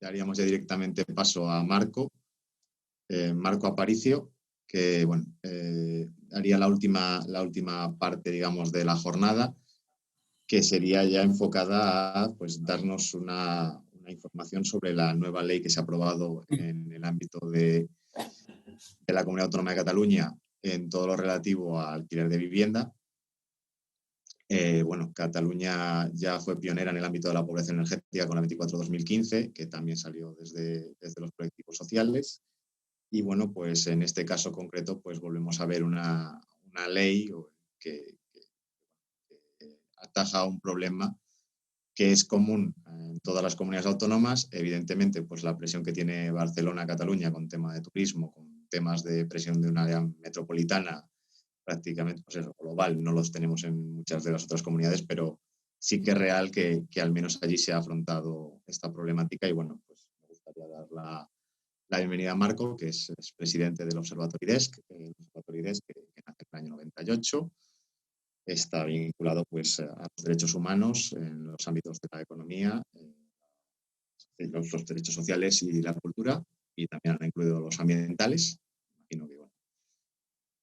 daríamos ya directamente paso a Marco Aparicio, que bueno, haría la última parte, digamos, de la jornada, que sería ya enfocada a pues, darnos una información sobre la nueva ley que se ha aprobado en el ámbito de la Comunidad Autónoma de Cataluña en todo lo relativo a alquiler de vivienda. Bueno, Cataluña ya fue pionera en el ámbito de la pobreza energética con la 24-2015, que también salió desde los colectivos sociales. Y bueno, pues en este caso concreto, pues volvemos a ver una ley que ataja un problema que es común en todas las comunidades autónomas. Evidentemente, pues la presión que tiene Barcelona, Cataluña con tema de turismo, con temas de presión de una área metropolitana, prácticamente pues eso, global, no los tenemos en muchas de las otras comunidades, pero sí que es real que al menos allí se ha afrontado esta problemática. Y bueno, pues me gustaría dar la bienvenida a Marco, que es presidente del Observatory Desk, que nace en el año 98. Está vinculado pues, a los derechos humanos en los ámbitos de la economía, los derechos sociales y la cultura, y también han incluido los ambientales. Imagino que, bueno,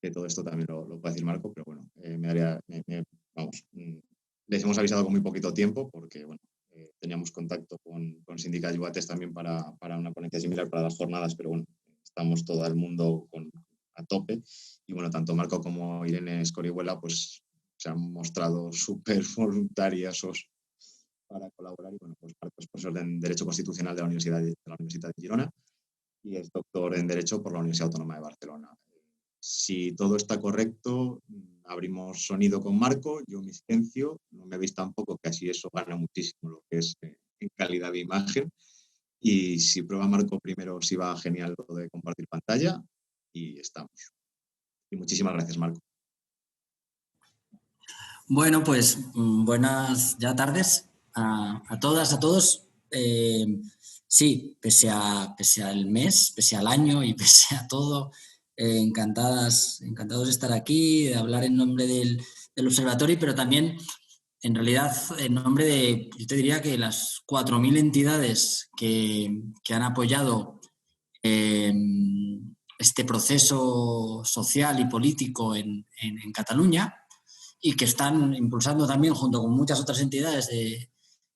que todo esto también lo puede decir Marco, pero bueno, les hemos avisado con muy poquito tiempo porque bueno, teníamos contacto con Sindicat Llogateres también para una ponencia similar para las jornadas, pero bueno, estamos todo el mundo a tope. Y bueno, tanto Marco como Irene Escorihuela pues se han mostrado súper voluntarias para colaborar. Y bueno, pues Marco es profesor en Derecho Constitucional de la Universidad de Girona y es doctor en Derecho por la Universidad Autónoma de Barcelona. Si todo está correcto, abrimos sonido con Marco, yo me silencio, no me veis tampoco, que así eso gana muchísimo lo que es en calidad de imagen. Y si prueba Marco primero, si va genial lo de compartir pantalla, y estamos. Y muchísimas gracias, Marco. Bueno, pues buenas ya tardes a todas, a todos. Sí, pese al mes, pese al año y pese a todo, encantados de estar aquí, de hablar en nombre del observatorio, pero también, en realidad, en nombre de, yo te diría que las 4.000 entidades que han apoyado este proceso social y político en Cataluña, y que están impulsando también, junto con muchas otras entidades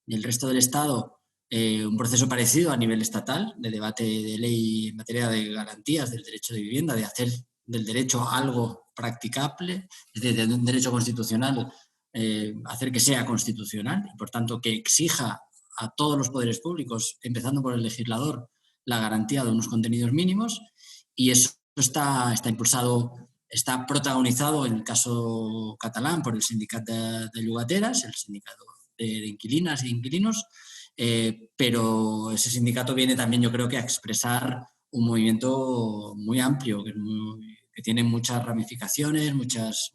del resto del Estado, un proceso parecido a nivel estatal, de debate de ley en materia de garantías del derecho de vivienda, de hacer del derecho algo practicable, es decir, de un derecho constitucional, hacer que sea constitucional y, por tanto, que exija a todos los poderes públicos, empezando por el legislador, la garantía de unos contenidos mínimos. Y eso está impulsado, está protagonizado en el caso catalán por el Sindicat de Llogateres, el sindicato de inquilinas e inquilinos, pero ese sindicato viene también, yo creo, que a expresar un movimiento muy amplio, que tiene muchas ramificaciones, muchas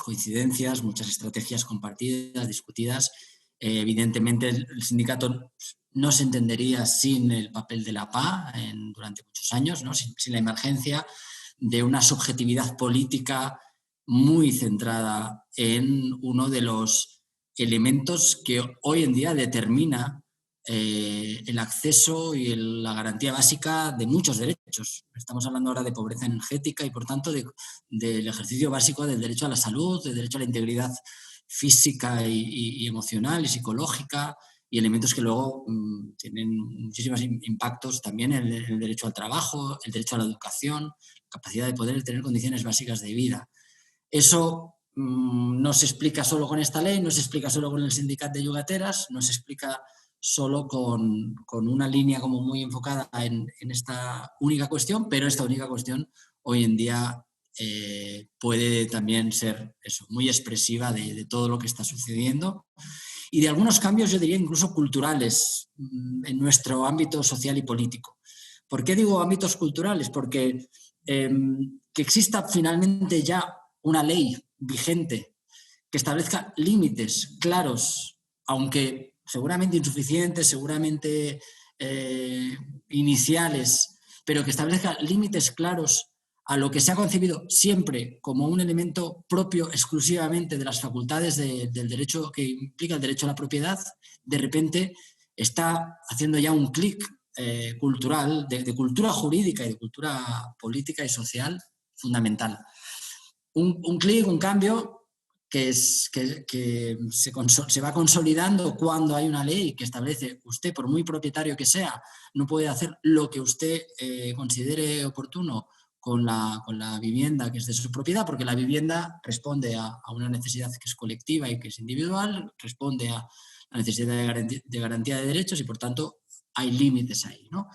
coincidencias, muchas estrategias compartidas, discutidas. Evidentemente, el sindicato no se entendería sin el papel de la PA durante muchos años, ¿no? sin la emergencia de una subjetividad política muy centrada en uno de los elementos que hoy en día determina el acceso y la garantía básica de muchos derechos. Estamos hablando ahora de pobreza energética y, por tanto, del ejercicio básico del derecho a la salud, del derecho a la integridad física y emocional y psicológica, y elementos que luego tienen muchísimos impactos también en el derecho al trabajo, el derecho a la educación, capacidad de poder tener condiciones básicas de vida. Eso no se explica solo con esta ley, no se explica solo con el Sindicat de Llogateres, no se explica solo con una línea como muy enfocada en esta única cuestión, pero esta única cuestión hoy en día puede también ser eso, muy expresiva de todo lo que está sucediendo y de algunos cambios, yo diría, incluso culturales en nuestro ámbito social y político. ¿Por qué digo ámbitos culturales? Porque que exista finalmente ya una ley vigente que establezca límites claros, aunque seguramente insuficientes, seguramente iniciales, pero que establezca límites claros a lo que se ha concebido siempre como un elemento propio exclusivamente de las facultades del derecho que implica el derecho a la propiedad, de repente está haciendo ya un clic cultural, de cultura jurídica y de cultura política y social fundamental. Un clic, un cambio que se va consolidando cuando hay una ley que establece usted, por muy propietario que sea, no puede hacer lo que usted considere oportuno con la vivienda que es de su propiedad, porque la vivienda responde a una necesidad que es colectiva y que es individual, responde a la necesidad de garantía de derechos y, por tanto, hay límites ahí, ¿no?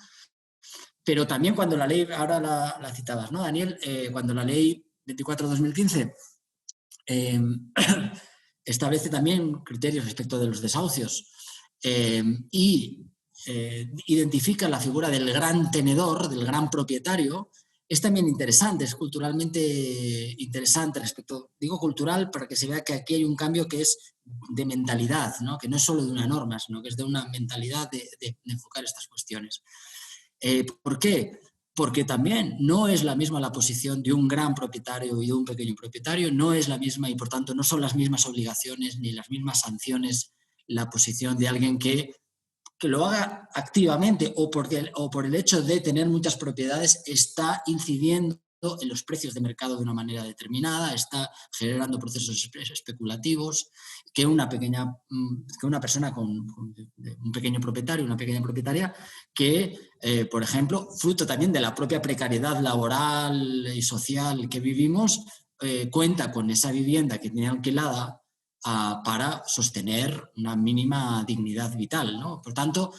Pero también cuando la ley, ahora la citabas, ¿no, Daniel? Cuando la ley 24/2015 establece también criterios respecto de los desahucios y identifica la figura del gran tenedor, del gran propietario, es también interesante, es culturalmente interesante respecto, digo cultural, para que se vea que aquí hay un cambio que es de mentalidad, ¿no? Que no es solo de una norma, sino que es de una mentalidad de enfocar estas cuestiones. ¿Por qué? Porque también no es la misma la posición de un gran propietario y de un pequeño propietario, no es la misma y por tanto no son las mismas obligaciones ni las mismas sanciones la posición de alguien que lo haga activamente o por el hecho de tener muchas propiedades está incidiendo en los precios de mercado de una manera determinada, está generando procesos especulativos que una persona con un pequeño propietario, una pequeña propietaria, que, por ejemplo, fruto también de la propia precariedad laboral y social que vivimos, cuenta con esa vivienda que tiene alquilada para sostener una mínima dignidad vital, ¿no? Por tanto,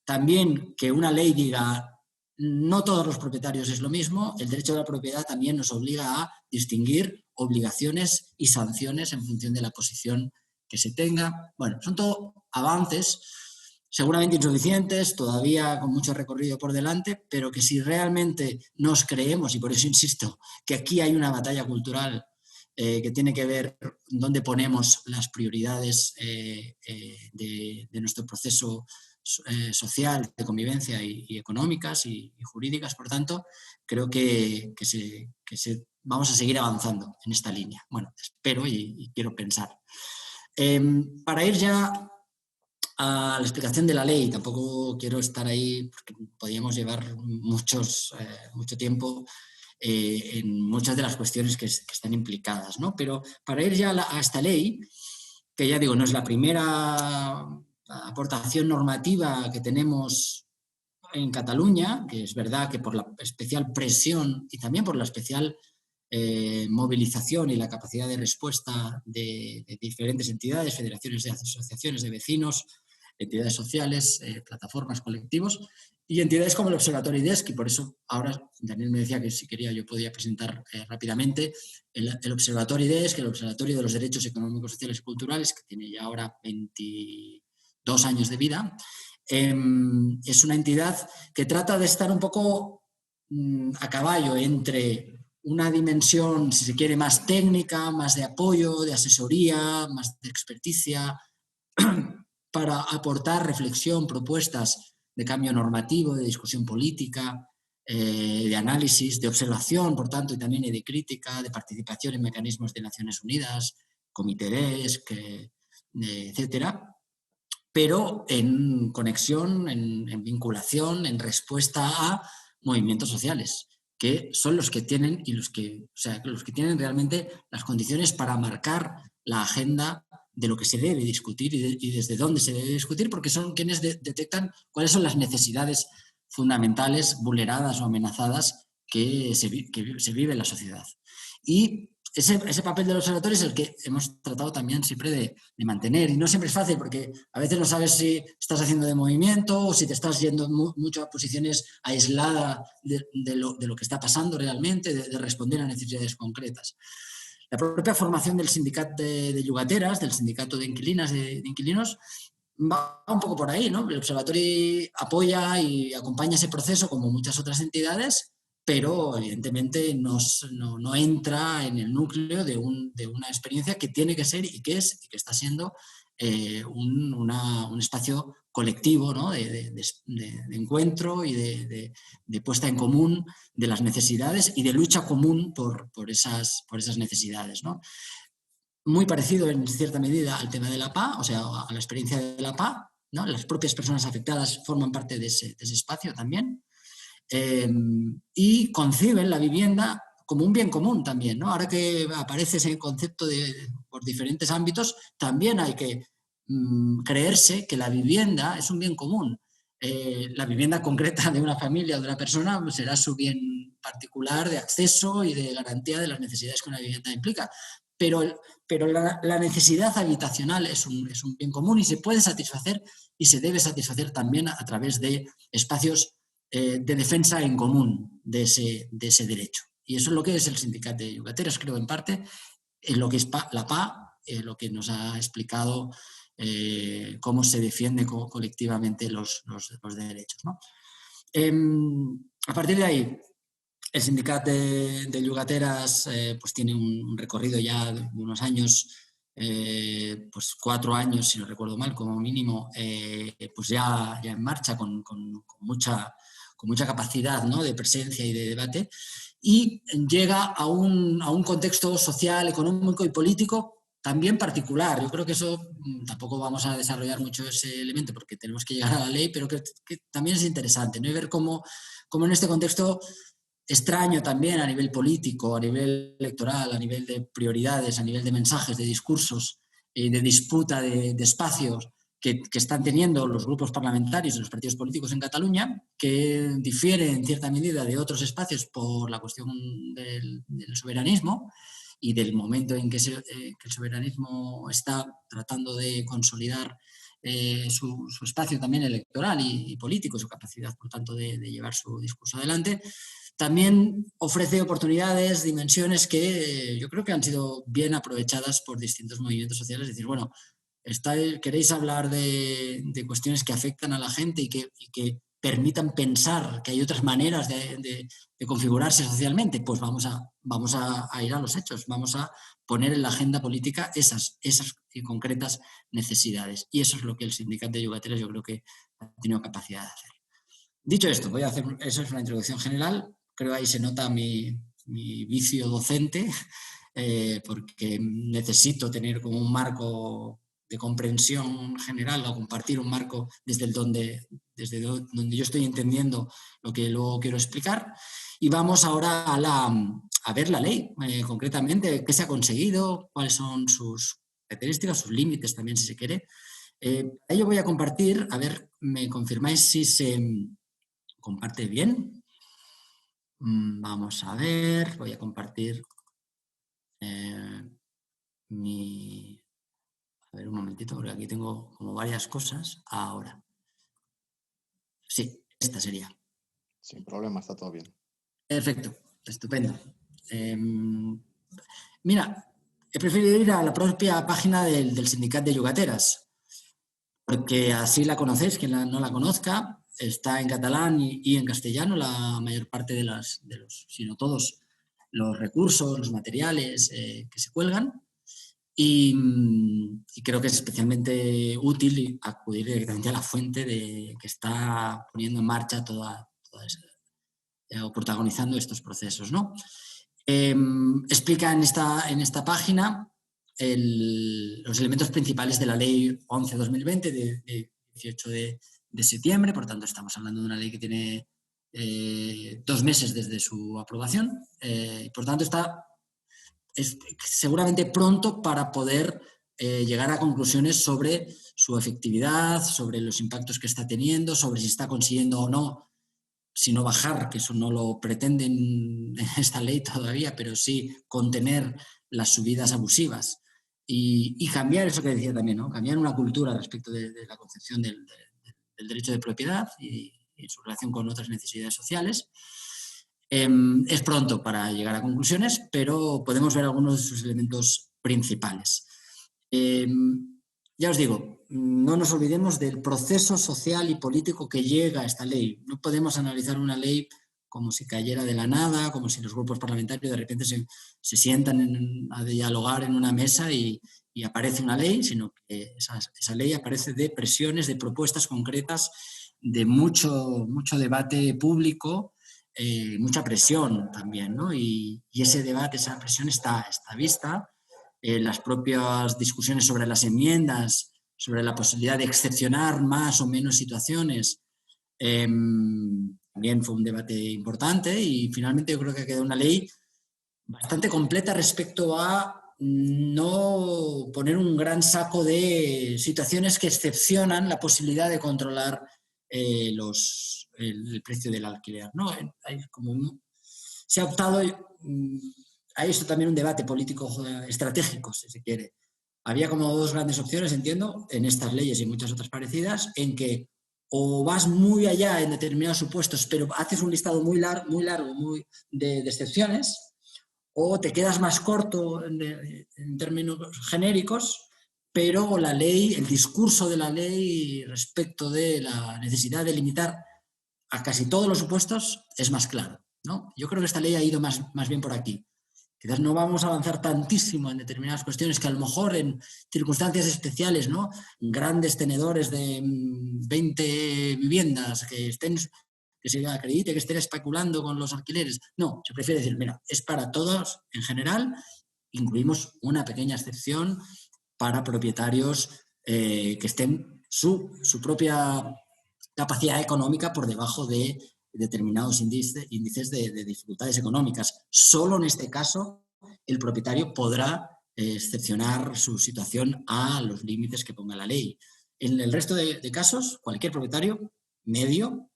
también que una ley diga no todos los propietarios es lo mismo, el derecho de la propiedad también nos obliga a distinguir obligaciones y sanciones en función de la posición que se tenga. Bueno, son todo avances, seguramente insuficientes, todavía con mucho recorrido por delante, pero que si realmente nos creemos, y por eso insisto, que aquí hay una batalla cultural que tiene que ver dónde ponemos las prioridades de nuestro proceso social, de convivencia y económicas y jurídicas. Por tanto, creo que vamos a seguir avanzando en esta línea. Bueno, espero y quiero pensar. Para ir ya a la explicación de la ley, tampoco quiero estar ahí porque podríamos llevar mucho tiempo en muchas de las cuestiones que están implicadas, ¿no? Pero para ir ya a esta ley, que ya digo, no es la primera aportación normativa que tenemos en Cataluña, que es verdad que por la especial presión y también por la especial movilización y la capacidad de respuesta de diferentes entidades, federaciones de asociaciones de vecinos, entidades sociales, plataformas, colectivos y entidades como el Observatorio IDESC, y por eso ahora Daniel me decía que si quería yo podía presentar rápidamente el Observatorio IDESC, el Observatorio de los Derechos Económicos, Sociales y Culturales, que tiene ya ahora 22 años de vida. Es una entidad que trata de estar un poco a caballo entre una dimensión, si se quiere, más técnica, más de apoyo, de asesoría, más de experticia, para aportar reflexión, propuestas de cambio normativo, de discusión política, de análisis, de observación, por tanto, y también de crítica, de participación en mecanismos de Naciones Unidas, Comité DESC, etcétera, pero en conexión, en vinculación, en respuesta a movimientos sociales, que son los que tienen los que tienen realmente las condiciones para marcar la agenda de lo que se debe discutir y desde dónde se debe discutir, porque son quienes detectan cuáles son las necesidades fundamentales vulneradas o amenazadas que se vive en la sociedad. Y ese papel del observatorio es el que hemos tratado también siempre de mantener. Y no siempre es fácil porque a veces no sabes si estás haciendo de movimiento o si te estás yendo mucho a posiciones aisladas de lo que está pasando realmente, de responder a necesidades concretas. La propia formación del sindicato de Llogateras, del sindicato de inquilinas, de inquilinos, va un poco por ahí, ¿no? El observatorio apoya y acompaña ese proceso como muchas otras entidades, pero evidentemente no entra en el núcleo de una experiencia que tiene que ser y que está siendo un espacio colectivo, ¿no? de encuentro y de puesta en común de las necesidades y de lucha común por esas necesidades, ¿no? Muy parecido en cierta medida al tema de la PA, o sea, a la experiencia de la PA, ¿no? Las propias personas afectadas forman parte de ese espacio también, y conciben la vivienda como un bien común también, ¿no? Ahora que aparece ese concepto por diferentes ámbitos, también hay que creerse que la vivienda es un bien común. La vivienda concreta de una familia o de una persona será su bien particular de acceso y de garantía de las necesidades que una vivienda implica. Pero la necesidad habitacional es un bien común y se puede satisfacer y se debe satisfacer también a través de espacios de defensa en común de ese derecho. Y eso es lo que es el Sindicat de Llogateres, creo, en parte, en lo que es la PA, lo que nos ha explicado cómo se defiende colectivamente los derechos, ¿no? A partir de ahí, el Sindicat de Llogateras pues tiene un recorrido ya de unos años, pues 4 años, si no recuerdo mal, como mínimo, pues ya en marcha con mucha capacidad, ¿no? De presencia y de debate, y llega a un contexto social, económico y político también particular. Yo creo que eso tampoco vamos a desarrollar mucho ese elemento porque tenemos que llegar a la ley, pero que también es interesante, ¿no? Y ver cómo en este contexto extraño también a nivel político, a nivel electoral, a nivel de prioridades, a nivel de mensajes, de discursos, de disputa de espacios que están teniendo los grupos parlamentarios y los partidos políticos en Cataluña, que difiere en cierta medida de otros espacios por la cuestión del soberanismo y del momento en que el soberanismo está tratando de consolidar su espacio también electoral y político, su capacidad, por tanto, de llevar su discurso adelante. También ofrece oportunidades, dimensiones que yo creo que han sido bien aprovechadas por distintos movimientos sociales. Es decir, bueno, queréis hablar de cuestiones que afectan a la gente y que permitan pensar que hay otras maneras de configurarse socialmente, pues vamos a ir a los hechos, vamos a poner en la agenda política esas concretas necesidades. Y eso es lo que el Sindicat de Llogateres yo creo que ha tenido capacidad de hacer. Dicho esto, eso es una introducción general. Creo que ahí se nota mi vicio docente, porque necesito tener como un marco de comprensión general o compartir un marco desde donde yo estoy entendiendo lo que luego quiero explicar. Y vamos ahora a ver la ley, concretamente, qué se ha conseguido, cuáles son sus características, sus límites también, si se quiere. Ahí yo voy a compartir, a ver, me confirmáis si se comparte bien. Vamos a ver, voy a compartir A ver, un momentito, porque aquí tengo como varias cosas. Ahora. Sí, esta sería. Sin problema, está todo bien. Perfecto, estupendo. Mira, he preferido ir a la propia página del Sindicat de Llogateras, porque así la conocéis, quien no la conozca. Está en catalán y en castellano la mayor parte de los, sino todos, los recursos, los materiales que se cuelgan. Y creo que es especialmente útil acudir directamente a la fuente que está poniendo en marcha toda o protagonizando estos procesos, ¿no? Explica en esta página los elementos principales de la Ley 11/2020 de 18 de septiembre, por tanto estamos hablando de una ley que tiene 2 meses desde su aprobación, y por tanto es seguramente pronto para poder llegar a conclusiones sobre su efectividad, sobre los impactos que está teniendo, sobre si está consiguiendo o no, si no bajar, que eso no lo pretenden esta ley todavía, pero sí contener las subidas abusivas y cambiar eso que decía también, ¿no? Cambiar una cultura respecto de la concepción del derecho de propiedad y su relación con otras necesidades sociales. Es pronto para llegar a conclusiones, pero podemos ver algunos de sus elementos principales. Ya os digo, no nos olvidemos del proceso social y político que llega a esta ley. No podemos analizar una ley como si cayera de la nada, como si los grupos parlamentarios de repente se sientan a dialogar en una mesa y y aparece una ley, sino que esa ley aparece de presiones, de propuestas concretas, de mucho debate público, mucha presión también, ¿no? Y ese debate, esa presión está vista. Las propias discusiones sobre las enmiendas, sobre la posibilidad de excepcionar más o menos situaciones, también fue un debate importante y finalmente yo creo que ha quedado una ley bastante completa respecto a no poner un gran saco de situaciones que excepcionan la posibilidad de controlar el precio del alquiler, ¿no? Se ha optado, hay esto también un debate político estratégico, si se quiere. Había como dos grandes opciones, entiendo, en estas leyes y muchas otras parecidas, en que o vas muy allá en determinados supuestos, pero haces un listado muy largo de excepciones, o te quedas más corto en términos genéricos, pero la ley, el discurso de la ley respecto de la necesidad de limitar a casi todos los supuestos es más claro, ¿no? Yo creo que esta ley ha ido más bien por aquí. Quizás no vamos a avanzar tantísimo en determinadas cuestiones que a lo mejor en circunstancias especiales, ¿no? Grandes tenedores de 20 viviendas que se acredite que estén especulando con los alquileres. No, se prefiere decir, mira, es para todos en general, incluimos una pequeña excepción para propietarios que estén su propia capacidad económica por debajo de determinados índices de dificultades económicas. Solo en este caso el propietario podrá excepcionar su situación a los límites que ponga la ley. En el resto de casos, cualquier propietario medio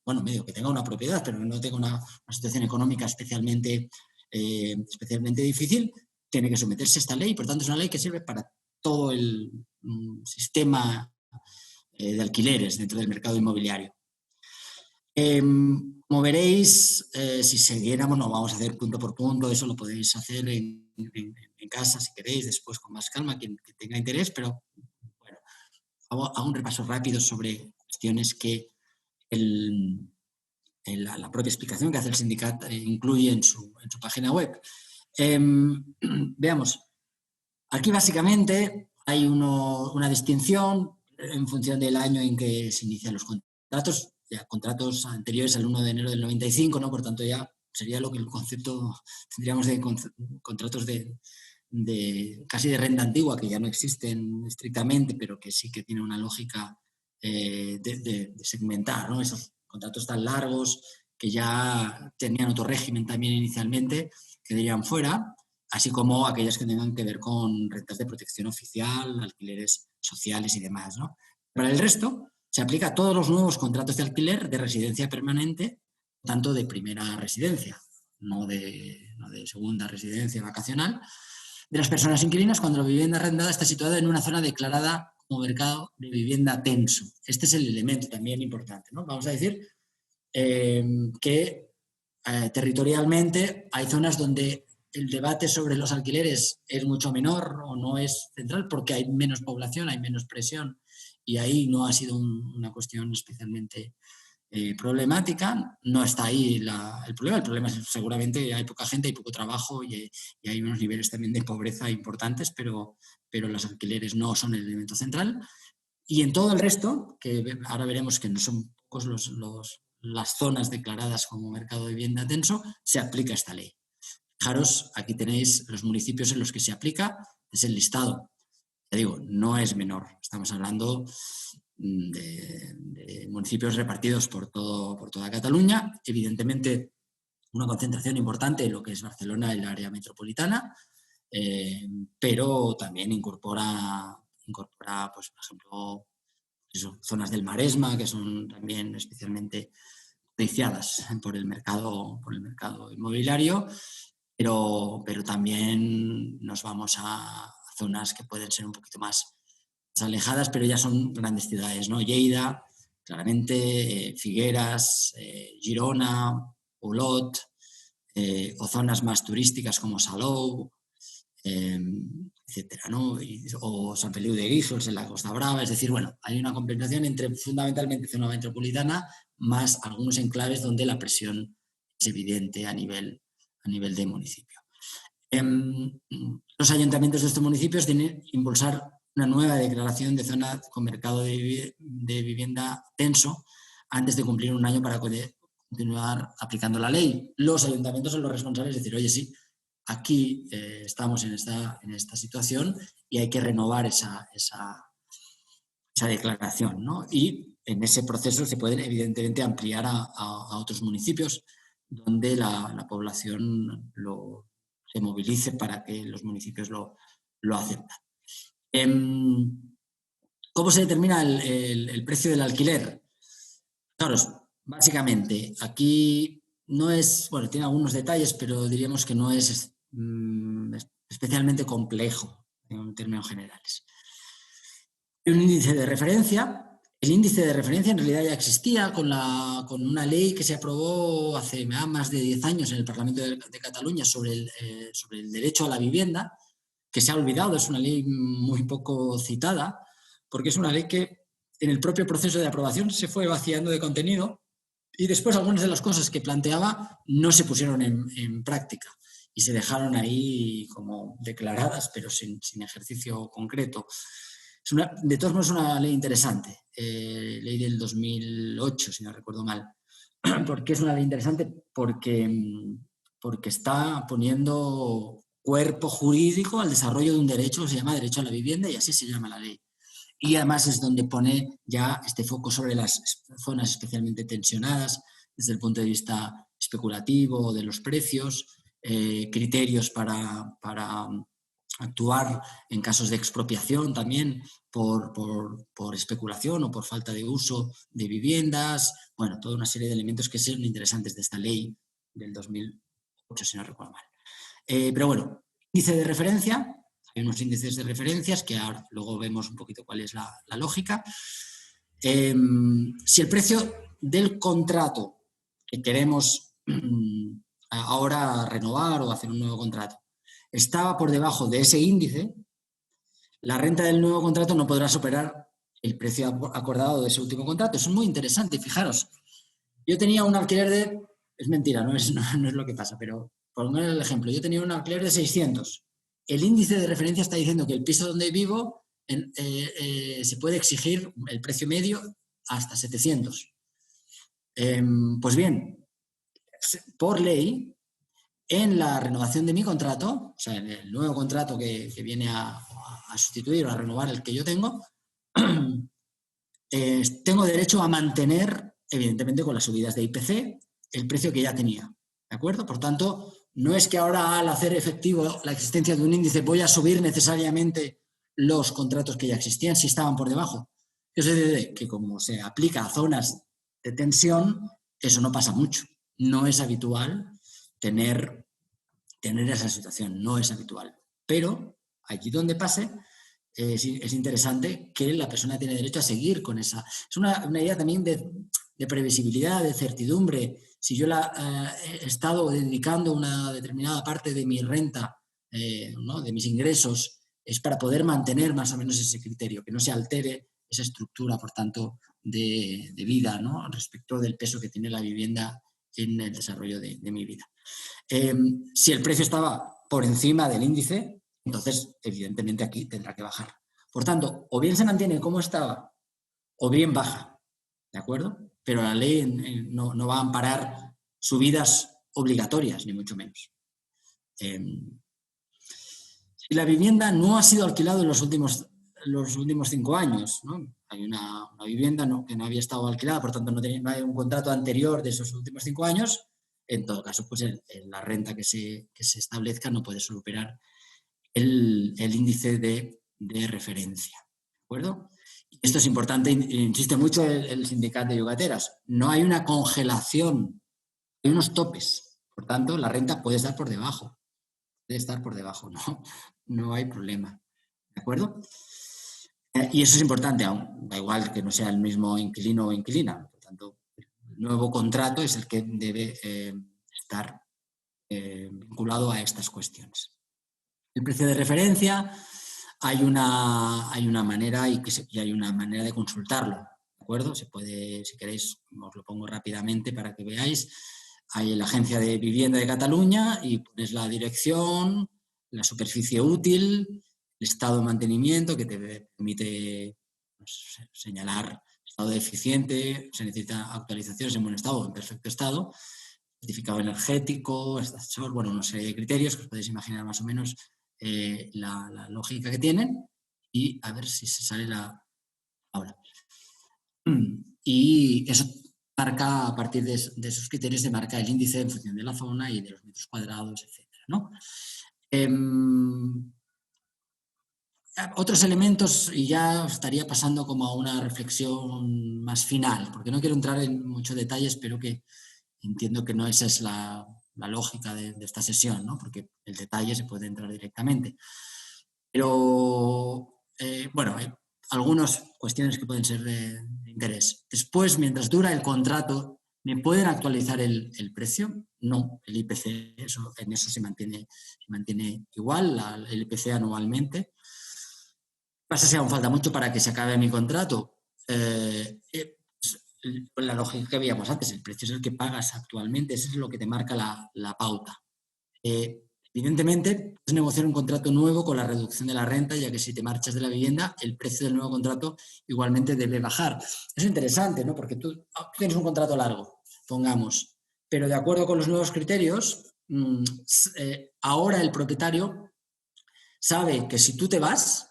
que tenga una propiedad, pero no tenga una situación económica especialmente difícil, tiene que someterse a esta ley. Por tanto, es una ley que sirve para todo el sistema de alquileres dentro del mercado inmobiliario. Como veréis, si siguiéramos, no vamos a hacer punto por punto, eso lo podéis hacer en casa si queréis, después con más calma, quien tenga interés, pero bueno, hago un repaso rápido sobre cuestiones que la propia explicación que hace el sindicato incluye en su página web. Veamos, aquí básicamente hay una distinción en función del año en que se inician los contratos, ya contratos anteriores al 1 de enero del 95, ¿no? Por tanto, ya sería lo que el concepto tendríamos de contratos casi de renta antigua, que ya no existen estrictamente, pero que sí que tiene una lógica de segmentar, ¿no? Esos contratos tan largos que ya tenían otro régimen también inicialmente, quedarían fuera, así como aquellas que tengan que ver con rentas de protección oficial, alquileres sociales y demás, ¿no? Para el resto, se aplica a todos los nuevos contratos de alquiler de residencia permanente, tanto de primera residencia, no de segunda residencia vacacional, de las personas inquilinas cuando la vivienda arrendada está situada en una zona declarada como mercado de vivienda tenso. Este es el elemento también importante, ¿no? Vamos a decir que territorialmente hay zonas donde el debate sobre los alquileres es mucho menor o no es central porque hay menos población, hay menos presión y ahí no ha sido una cuestión especialmente problemática. No está ahí el problema. El problema es seguramente hay poca gente, hay poco trabajo y hay unos niveles también de pobreza importantes, pero los alquileres no son el elemento central. Y en todo el resto, que ahora veremos que no son pocos las zonas declaradas como mercado de vivienda tenso, se aplica esta ley. Fijaros, aquí tenéis los municipios en los que se aplica, es el listado. Ya digo, no es menor. Estamos hablando de municipios repartidos por toda Cataluña. Evidentemente, una concentración importante en lo que es Barcelona, el área metropolitana, pero también incorpora pues, por ejemplo, zonas del Maresma, que son también especialmente codiciadas por el mercado inmobiliario, pero también nos vamos a zonas que pueden ser un poquito más alejadas, pero ya son grandes ciudades, ¿no? Lleida, claramente, Figueras, Girona, Olot, o zonas más turísticas como Salou, etcétera, ¿no? O San Feliu de Guíxols en la Costa Brava. Es decir, bueno, hay una compensación entre fundamentalmente zona metropolitana más algunos enclaves donde la presión es evidente a nivel de municipio. Los ayuntamientos de estos municipios tienen que impulsar una nueva declaración de zona con mercado de vivienda tenso antes de cumplir un año para continuar aplicando la ley. Los ayuntamientos son los responsables de decir, oye, sí, aquí estamos en esta situación y hay que renovar esa declaración, ¿no? Y en ese proceso se pueden, evidentemente, ampliar a otros municipios donde la población se movilice para que los municipios lo acepten. ¿Cómo se determina el precio del alquiler? Claro, básicamente, aquí no es, bueno, tiene algunos detalles, pero diríamos que no es especialmente complejo en términos generales. Hay un índice de referencia. El índice de referencia en realidad ya existía con una ley que se aprobó hace más de 10 años en el Parlamento de Cataluña sobre el derecho a la vivienda, que se ha olvidado, es una ley muy poco citada, porque es una ley que en el propio proceso de aprobación se fue vaciando de contenido y después algunas de las cosas que planteaba no se pusieron en práctica y se dejaron ahí como declaradas, pero sin ejercicio concreto. De todos modos, es una ley interesante, ley del 2008, si no recuerdo mal. ¿Por qué es una ley interesante? Porque está poniendo cuerpo jurídico al desarrollo de un derecho que se llama derecho a la vivienda y así se llama la ley. Y además es donde pone ya este foco sobre las zonas especialmente tensionadas desde el punto de vista especulativo de los precios, criterios para actuar en casos de expropiación también por especulación o por falta de uso de viviendas. Bueno, toda una serie de elementos que son interesantes de esta ley del 2008, si no recuerdo mal. Pero bueno, índice de referencia. Hay unos índices de referencias que ahora luego vemos un poquito cuál es la lógica. Si el precio del contrato que queremos ahora renovar o hacer un nuevo contrato estaba por debajo de ese índice, la renta del nuevo contrato no podrá superar el precio acordado de ese último contrato. Eso es muy interesante, fijaros. Yo tenía un alquiler de... Es mentira, no es lo que pasa, pero por poner el ejemplo, yo tenía un alquiler de 600. El índice de referencia está diciendo que el piso donde vivo se puede exigir el precio medio hasta 700. Pues bien, por ley, en la renovación de mi contrato, o sea, en el nuevo contrato que viene a sustituir o a renovar el que yo tengo, tengo derecho a mantener, evidentemente con las subidas de IPC, el precio que ya tenía. ¿De acuerdo? Por tanto, no es que ahora al hacer efectivo la existencia de un índice voy a subir necesariamente los contratos que ya existían si estaban por debajo. Es decir, que como se aplica a zonas de tensión, eso no pasa mucho. No es habitual tener esa situación, no es habitual. Pero allí donde pase, es interesante que la persona tiene derecho a seguir con esa. Es una idea también de previsibilidad, de certidumbre. Si yo he estado dedicando una determinada parte de mi renta, ¿no?, de mis ingresos, es para poder mantener más o menos ese criterio, que no se altere esa estructura, por tanto, de vida, ¿no?, respecto del peso que tiene la vivienda en el desarrollo de mi vida. Si el precio estaba por encima del índice, entonces, evidentemente, aquí tendrá que bajar. Por tanto, o bien se mantiene como estaba, o bien baja, ¿de acuerdo? Pero la ley no va a amparar subidas obligatorias, ni mucho menos. Si la vivienda no ha sido alquilada en los últimos 5 años, ¿no? Hay una vivienda que no había estado alquilada, por tanto no hay un contrato anterior de esos últimos 5 años, en todo caso, pues la renta que se establezca no puede superar el índice de referencia. ¿De acuerdo? Y esto es importante, insiste mucho el sindicato de llogateras. No hay una congelación, hay unos topes. Por tanto, la renta puede estar por debajo. No hay problema. ¿De acuerdo? Y eso es importante, aún da igual que no sea el mismo inquilino o inquilina. Por tanto, el nuevo contrato es el que debe estar vinculado a estas cuestiones. El precio de referencia, hay una manera y hay una manera de consultarlo, ¿de acuerdo? Se puede, si queréis, os lo pongo rápidamente para que veáis. Hay la Agencia de Vivienda de Cataluña y pones la dirección, la superficie útil, el estado de mantenimiento que te permite pues, señalar estado deficiente, se necesita actualizaciones en buen estado o en perfecto estado, certificado energético, bueno, una serie de criterios que os podéis imaginar más o menos la lógica que tienen, y a ver si se sale ahora. Y eso marca, a partir de esos criterios, se marca el índice en función de la zona y de los metros cuadrados, etc., ¿no? Otros elementos, y ya estaría pasando como a una reflexión más final, porque no quiero entrar en muchos detalles, pero que entiendo que no esa es la lógica de esta sesión, ¿no? Porque el detalle se puede entrar directamente. Pero, bueno, hay algunas cuestiones que pueden ser de interés. Después, mientras dura el contrato, ¿me pueden actualizar el precio? No, el IPC, en eso se mantiene igual, el IPC anualmente. Pasa si aún falta mucho para que se acabe mi contrato. La lógica que veíamos antes, el precio es el que pagas actualmente, eso es lo que te marca la pauta. Evidentemente, puedes negociar un contrato nuevo con la reducción de la renta, ya que si te marchas de la vivienda, el precio del nuevo contrato igualmente debe bajar. Es interesante, ¿no? Porque tú tienes un contrato largo, pongamos, pero de acuerdo con los nuevos criterios, ahora el propietario sabe que si tú te vas,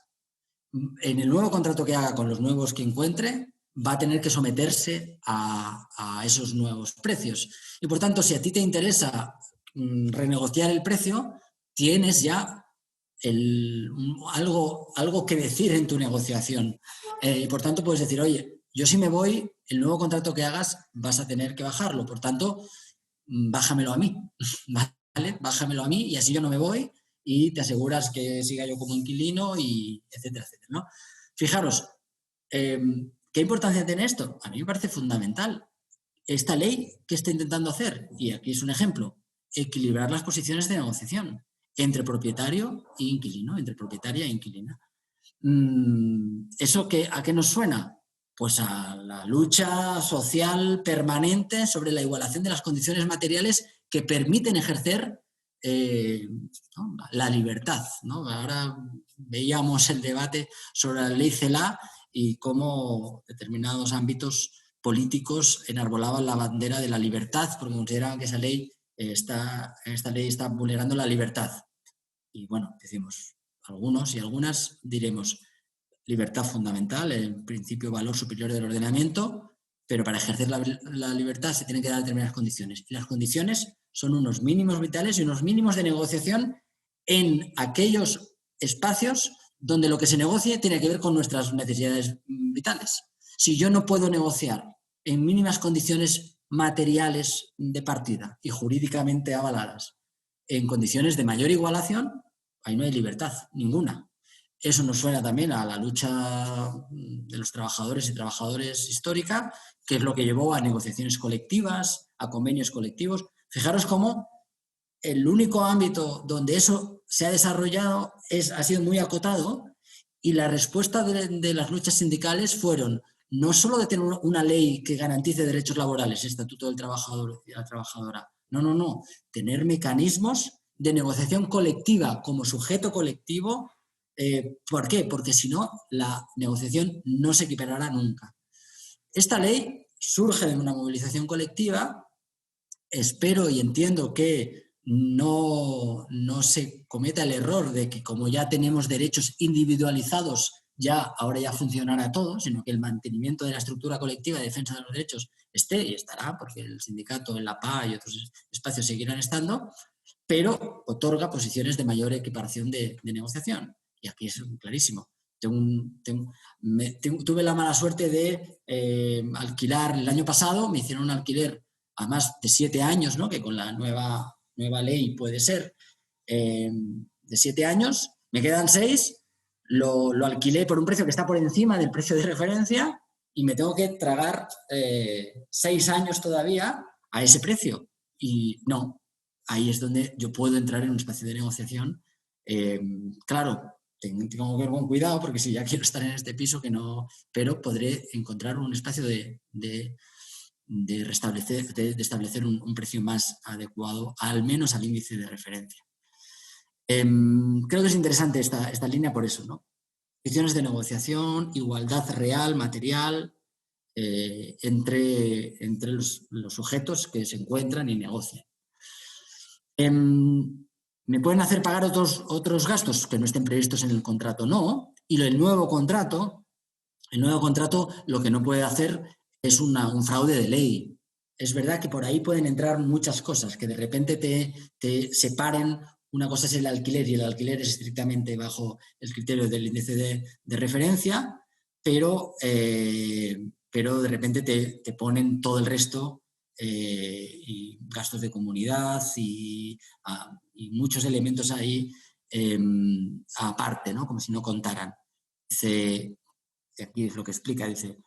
en el nuevo contrato que haga con los nuevos que encuentre, va a tener que someterse a esos nuevos precios. Y por tanto, si a ti te interesa renegociar el precio, tienes ya algo que decir en tu negociación. Y por tanto, puedes decir, oye, yo si me voy, el nuevo contrato que hagas vas a tener que bajarlo. Por tanto, bájamelo a mí, ¿vale? Bájamelo a mí y así yo no me voy y te aseguras que siga yo como inquilino, y etcétera, etcétera, ¿no? Fijaros, ¿qué importancia tiene esto? A mí me parece fundamental. Esta ley, ¿qué está intentando hacer? Y aquí es un ejemplo, equilibrar las posiciones de negociación entre propietario e inquilino, entre propietaria e inquilina. ¿Eso a qué nos suena? Pues a la lucha social permanente sobre la igualación de las condiciones materiales que permiten ejercer ¿no? la libertad, ¿no? Ahora veíamos el debate sobre la ley CELA y cómo determinados ámbitos políticos enarbolaban la bandera de la libertad porque consideraban que esta ley está vulnerando la libertad. Y bueno, decimos, algunos y algunas diremos libertad fundamental, el principio valor superior del ordenamiento, pero para ejercer la libertad se tienen que dar determinadas condiciones. Y las condiciones son unos mínimos vitales y unos mínimos de negociación en aquellos espacios donde lo que se negocie tiene que ver con nuestras necesidades vitales. Si yo no puedo negociar en mínimas condiciones materiales de partida y jurídicamente avaladas, en condiciones de mayor igualación, ahí no hay libertad ninguna. Eso nos suena también a la lucha de los trabajadores y trabajadoras histórica, que es lo que llevó a negociaciones colectivas, a convenios colectivos. Fijaros cómo el único ámbito donde eso se ha desarrollado ha sido muy acotado, y la respuesta de las luchas sindicales fueron no solo de tener una ley que garantice derechos laborales, el Estatuto del Trabajador y la Trabajadora, no, tener mecanismos de negociación colectiva como sujeto colectivo. ¿Por qué? Porque si no, la negociación no se equiparará nunca. Esta ley surge de una movilización colectiva. Espero y entiendo que no se cometa el error de que, como ya tenemos derechos individualizados, ahora ya funcionará todo, sino que el mantenimiento de la estructura colectiva de defensa de los derechos esté y estará, porque el sindicato, el APA y otros espacios seguirán estando, pero otorga posiciones de mayor equiparación de negociación. Y aquí es clarísimo. Tuve la mala suerte de alquilar el año pasado, me hicieron un alquiler a más de 7 años, ¿no? Que con la nueva ley puede ser de 7 años, me quedan 6, lo alquilé por un precio que está por encima del precio de referencia y me tengo que tragar 6 años todavía a ese precio. Y no, ahí es donde yo puedo entrar en un espacio de negociación. Claro, tengo que ver con cuidado porque si ya quiero estar en este piso, que no, pero podré encontrar un espacio de establecer un precio más adecuado, al menos al índice de referencia. Creo que es interesante esta línea por eso, ¿no? Condiciones de negociación, igualdad real, material, entre los sujetos que se encuentran y negocian. ¿Me pueden hacer pagar otros gastos que no estén previstos en el contrato? No. Y el nuevo contrato lo que no puede hacer es un fraude de ley. Es verdad que por ahí pueden entrar muchas cosas, que de repente te separen. Una cosa es el alquiler, y el alquiler es estrictamente bajo el criterio del índice de referencia, pero de repente te ponen todo el resto, y gastos de comunidad y muchos elementos ahí aparte, ¿no? Como si no contaran. Dice, aquí es lo que explica, dice,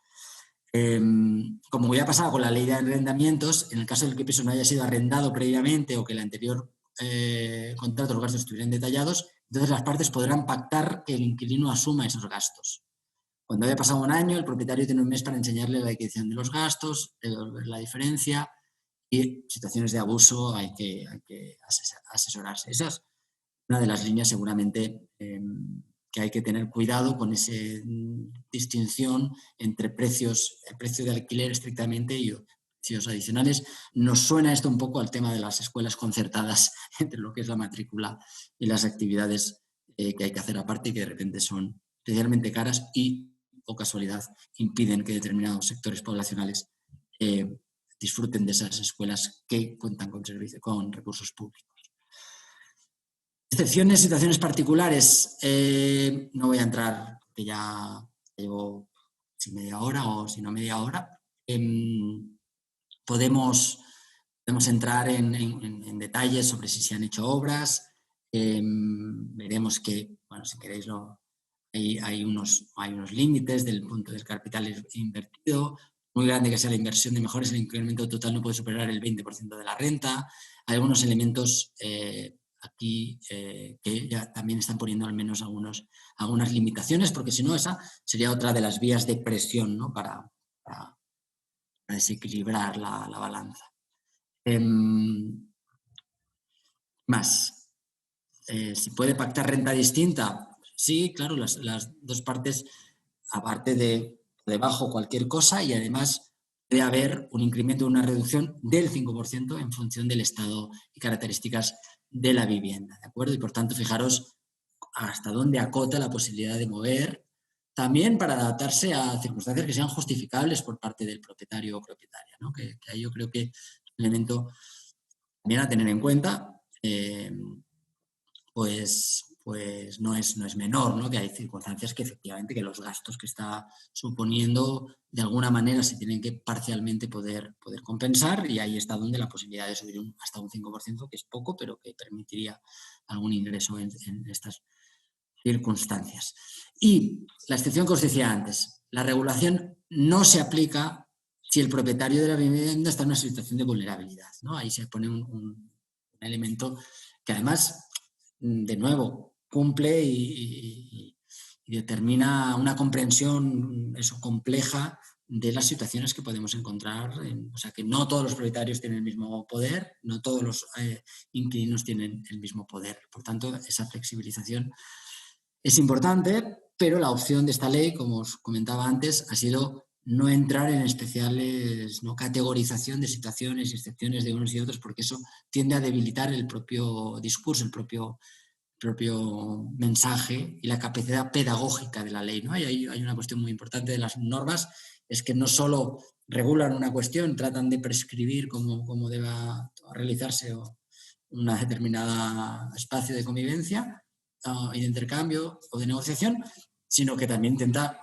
como ya ha pasado con la ley de arrendamientos, en el caso del que el piso no haya sido arrendado previamente o que el anterior contrato los gastos estuvieran detallados, entonces las partes podrán pactar que el inquilino asuma esos gastos. Cuando haya pasado un año, el propietario tiene un mes para enseñarle la liquidación de los gastos, devolver la diferencia, y situaciones de abuso hay que asesorarse. Esa es una de las líneas seguramente que hay que tener cuidado con esa distinción entre el precio de alquiler estrictamente y precios adicionales. Nos suena esto un poco al tema de las escuelas concertadas, entre lo que es la matrícula y las actividades que hay que hacer aparte y que de repente son especialmente caras y, o casualidad, impiden que determinados sectores poblacionales disfruten de esas escuelas que cuentan con recursos públicos. Excepciones, situaciones particulares, no voy a entrar, porque ya llevo media hora o si no media hora. Podemos entrar en detalles sobre si se han hecho obras. Veremos que, bueno, si queréis, hay unos límites del punto del capital invertido. Muy grande que sea la inversión de mejoras, el incremento total no puede superar el 20% de la renta. Hay algunos elementos aquí que ya también están poniendo al menos algunas limitaciones, porque si no, esa sería otra de las vías de presión, ¿no? para desequilibrar la balanza. Más. ¿Se puede pactar renta distinta? Sí, claro, las dos partes, aparte de debajo cualquier cosa, y además debe haber un incremento, una reducción del 5% en función del estado y características de la vivienda, ¿de acuerdo? Y por tanto, fijaros hasta dónde acota la posibilidad de mover, también para adaptarse a circunstancias que sean justificables por parte del propietario o propietaria, ¿no? Que ahí yo creo que es un elemento también a tener en cuenta. Pues no es menor, ¿no? Que hay circunstancias que efectivamente que los gastos que está suponiendo de alguna manera se tienen que parcialmente poder compensar, y ahí está donde la posibilidad de subir hasta un 5%, que es poco, pero que permitiría algún ingreso en estas circunstancias. Y la excepción que os decía antes, la regulación no se aplica si el propietario de la vivienda está en una situación de vulnerabilidad, ¿no? Ahí se pone un elemento que además, de nuevo, cumple y determina una comprensión compleja de las situaciones que podemos encontrar. O sea, que no todos los propietarios tienen el mismo poder, no todos los inquilinos tienen el mismo poder. Por tanto, esa flexibilización es importante, pero la opción de esta ley, como os comentaba antes, ha sido no entrar en especiales categorización de situaciones y excepciones de unos y otros, porque eso tiende a debilitar el propio discurso, el propio mensaje y la capacidad pedagógica de la ley, ¿no? Y hay una cuestión muy importante de las normas, es que no solo regulan una cuestión, tratan de prescribir cómo deba realizarse un determinado espacio de convivencia y de intercambio o de negociación, sino que también intenta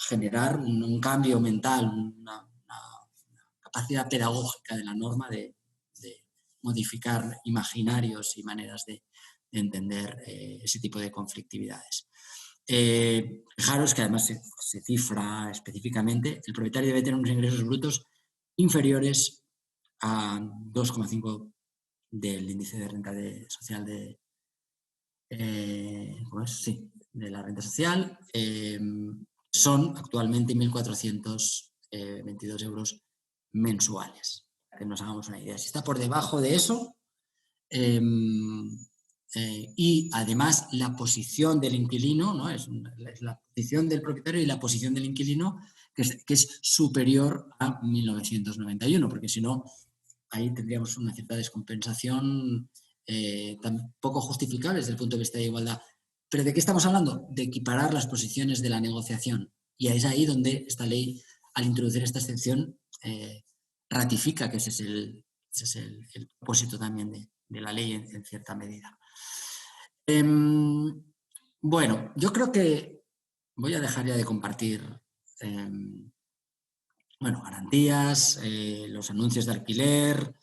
generar un cambio mental, una capacidad pedagógica de la norma de modificar imaginarios y maneras de entender ese tipo de conflictividades. Fijaros que además se cifra específicamente, el propietario debe tener unos ingresos brutos inferiores a 2,5 del índice de renta social de la renta social. Son actualmente 1.422 euros mensuales, para que nos hagamos una idea. Si está por debajo de eso, y además la posición del inquilino, ¿no? Es la posición del propietario y la posición del inquilino que es superior a 1991, porque si no, ahí tendríamos una cierta descompensación poco justificable desde el punto de vista de igualdad. ¿Pero de qué estamos hablando? De equiparar las posiciones de la negociación. Y es ahí donde esta ley, al introducir esta excepción, ratifica que ese es el propósito también de la ley en cierta medida. Bueno, yo creo que voy a dejar ya de compartir garantías, los anuncios de alquiler,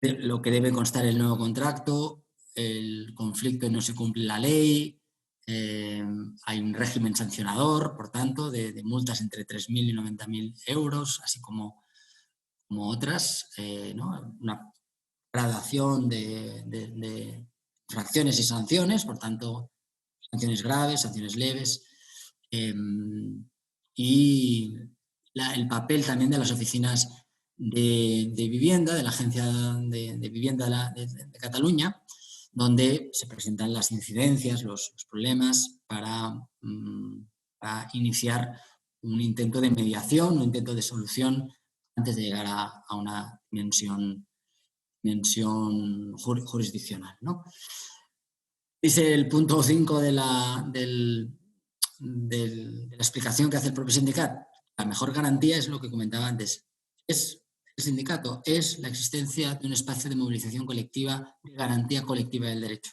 lo que debe constar el nuevo contrato, el conflicto y no se cumple la ley, hay un régimen sancionador, por tanto, de multas entre 3.000 y 90.000 euros, así como otras, ¿no? Una gradación de infracciones y sanciones, por tanto, sanciones graves, sanciones leves, y el papel también de las oficinas de vivienda, de la Agencia de Vivienda de Cataluña, donde se presentan las incidencias, los problemas para iniciar un intento de mediación, un intento de solución antes de llegar a una dimensión jurisdiccional, ¿no? Dice el punto 5 de la explicación que hace el propio sindicato. La mejor garantía es lo que comentaba antes. Es el sindicato, es la existencia de un espacio de movilización colectiva, de garantía colectiva del derecho.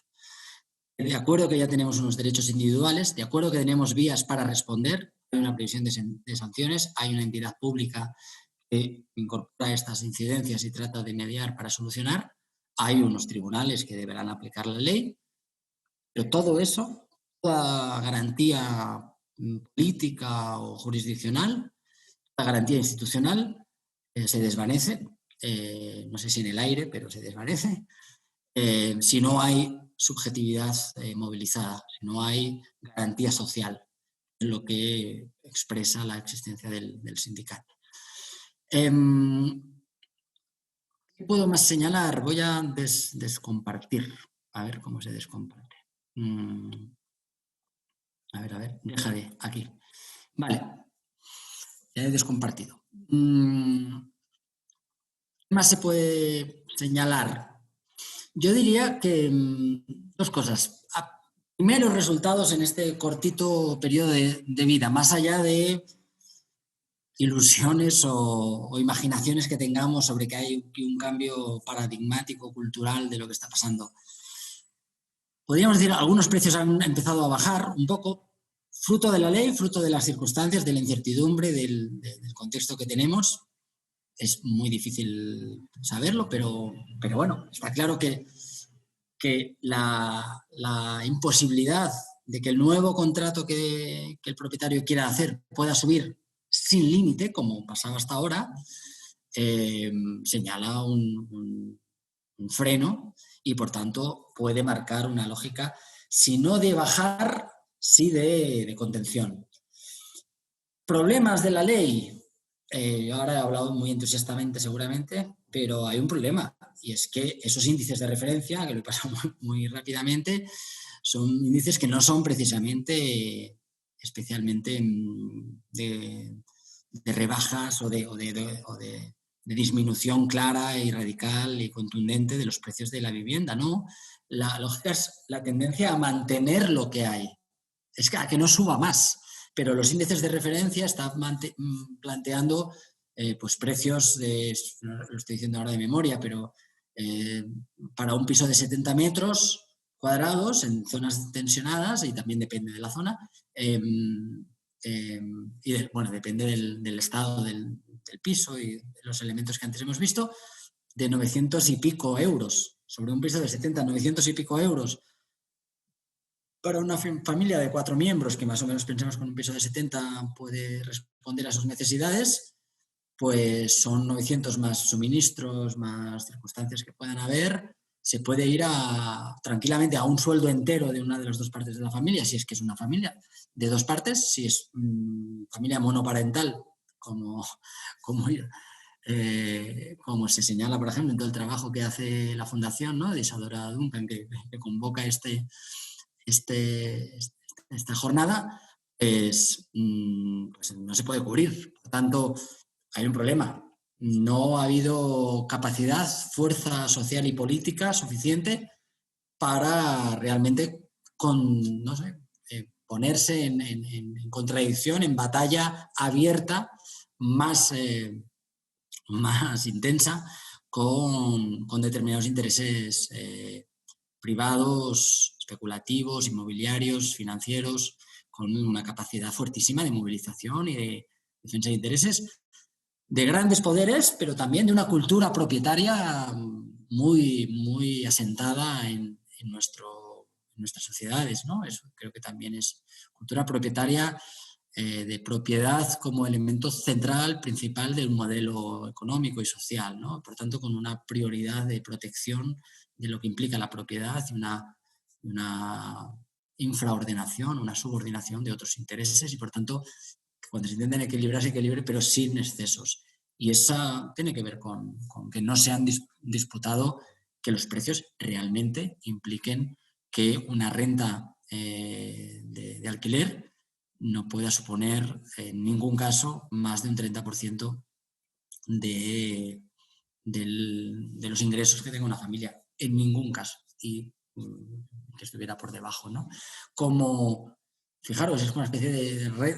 De acuerdo que ya tenemos unos derechos individuales, de acuerdo que tenemos vías para responder, hay una previsión de sanciones, hay una entidad pública que incorpora estas incidencias y trata de mediar para solucionar, hay unos tribunales que deberán aplicar la ley, pero todo eso, toda garantía política o jurisdiccional, toda garantía institucional se desvanece, no sé si en el aire, pero se desvanece, si no hay subjetividad movilizada, si no hay garantía social, lo que expresa la existencia del sindicato. ¿Qué puedo más señalar? Voy a descompartir, a ver cómo se descomparte. A ver, déjale aquí. Vale, ya he descompartido. ¿Qué más se puede señalar? Yo diría que dos cosas. Primeros resultados en este cortito periodo de vida, más allá de ilusiones o imaginaciones que tengamos sobre que hay un cambio paradigmático, cultural de lo que está pasando. Podríamos decir, algunos precios han empezado a bajar un poco, fruto de la ley, fruto de las circunstancias, de la incertidumbre, del contexto que tenemos. Es muy difícil saberlo, pero bueno, está claro que la imposibilidad de que el nuevo contrato que el propietario quiera hacer pueda subir sin límite, como pasaba hasta ahora, señala un freno y, por tanto, puede marcar una lógica, si no de bajar, sí de contención. Problemas de la ley. Yo ahora he hablado muy entusiastamente seguramente, pero hay un problema, y es que esos índices de referencia, que lo he pasado muy rápidamente, son índices que no son precisamente especialmente de rebajas o de disminución clara y radical y contundente de los precios de la vivienda, ¿no? La lógica es la tendencia a mantener lo que hay, es que a que no suba más. Pero los índices de referencia están planteando pues precios, lo estoy diciendo ahora de memoria, pero para un piso de 70 metros cuadrados en zonas tensionadas, y también depende de la zona, depende del estado del piso y de los elementos que antes hemos visto, de 900 y pico euros. Sobre un piso de 70, 900 y pico euros. Para una familia de 4 miembros, que más o menos pensamos que un piso de 70 puede responder a sus necesidades, pues son 900 más suministros, más circunstancias que puedan haber. Se puede ir tranquilamente a un sueldo entero de una de las dos partes de la familia, si es que es una familia de dos partes, si es familia monoparental, como como se señala, por ejemplo, en todo el trabajo que hace la Fundación, ¿no?, de Isadora Duncan, que convoca esta jornada, pues no se puede cubrir. Por tanto, hay un problema. No ha habido capacidad, fuerza social y política suficiente para realmente ponerse en contradicción, en batalla abierta, más intensa con determinados intereses privados, especulativos, inmobiliarios, financieros, con una capacidad fuertísima de movilización y de defensa de intereses de grandes poderes, pero también de una cultura propietaria muy, muy asentada en nuestras sociedades, ¿no? Eso creo que también es cultura propietaria, de propiedad como elemento central, principal del modelo económico y social, ¿no? Por tanto, con una prioridad de protección de lo que implica la propiedad y una infraordenación, una subordinación de otros intereses y, por tanto, cuando se intenten equilibrar, se equilibre, pero sin excesos. Y esa tiene que ver con que no se han disputado que los precios realmente impliquen que una renta de alquiler no pueda suponer en ningún caso más de un 30% de los ingresos que tenga una familia. En ningún caso. Y que estuviera por debajo, ¿no? Como, fijaros, es una especie de red,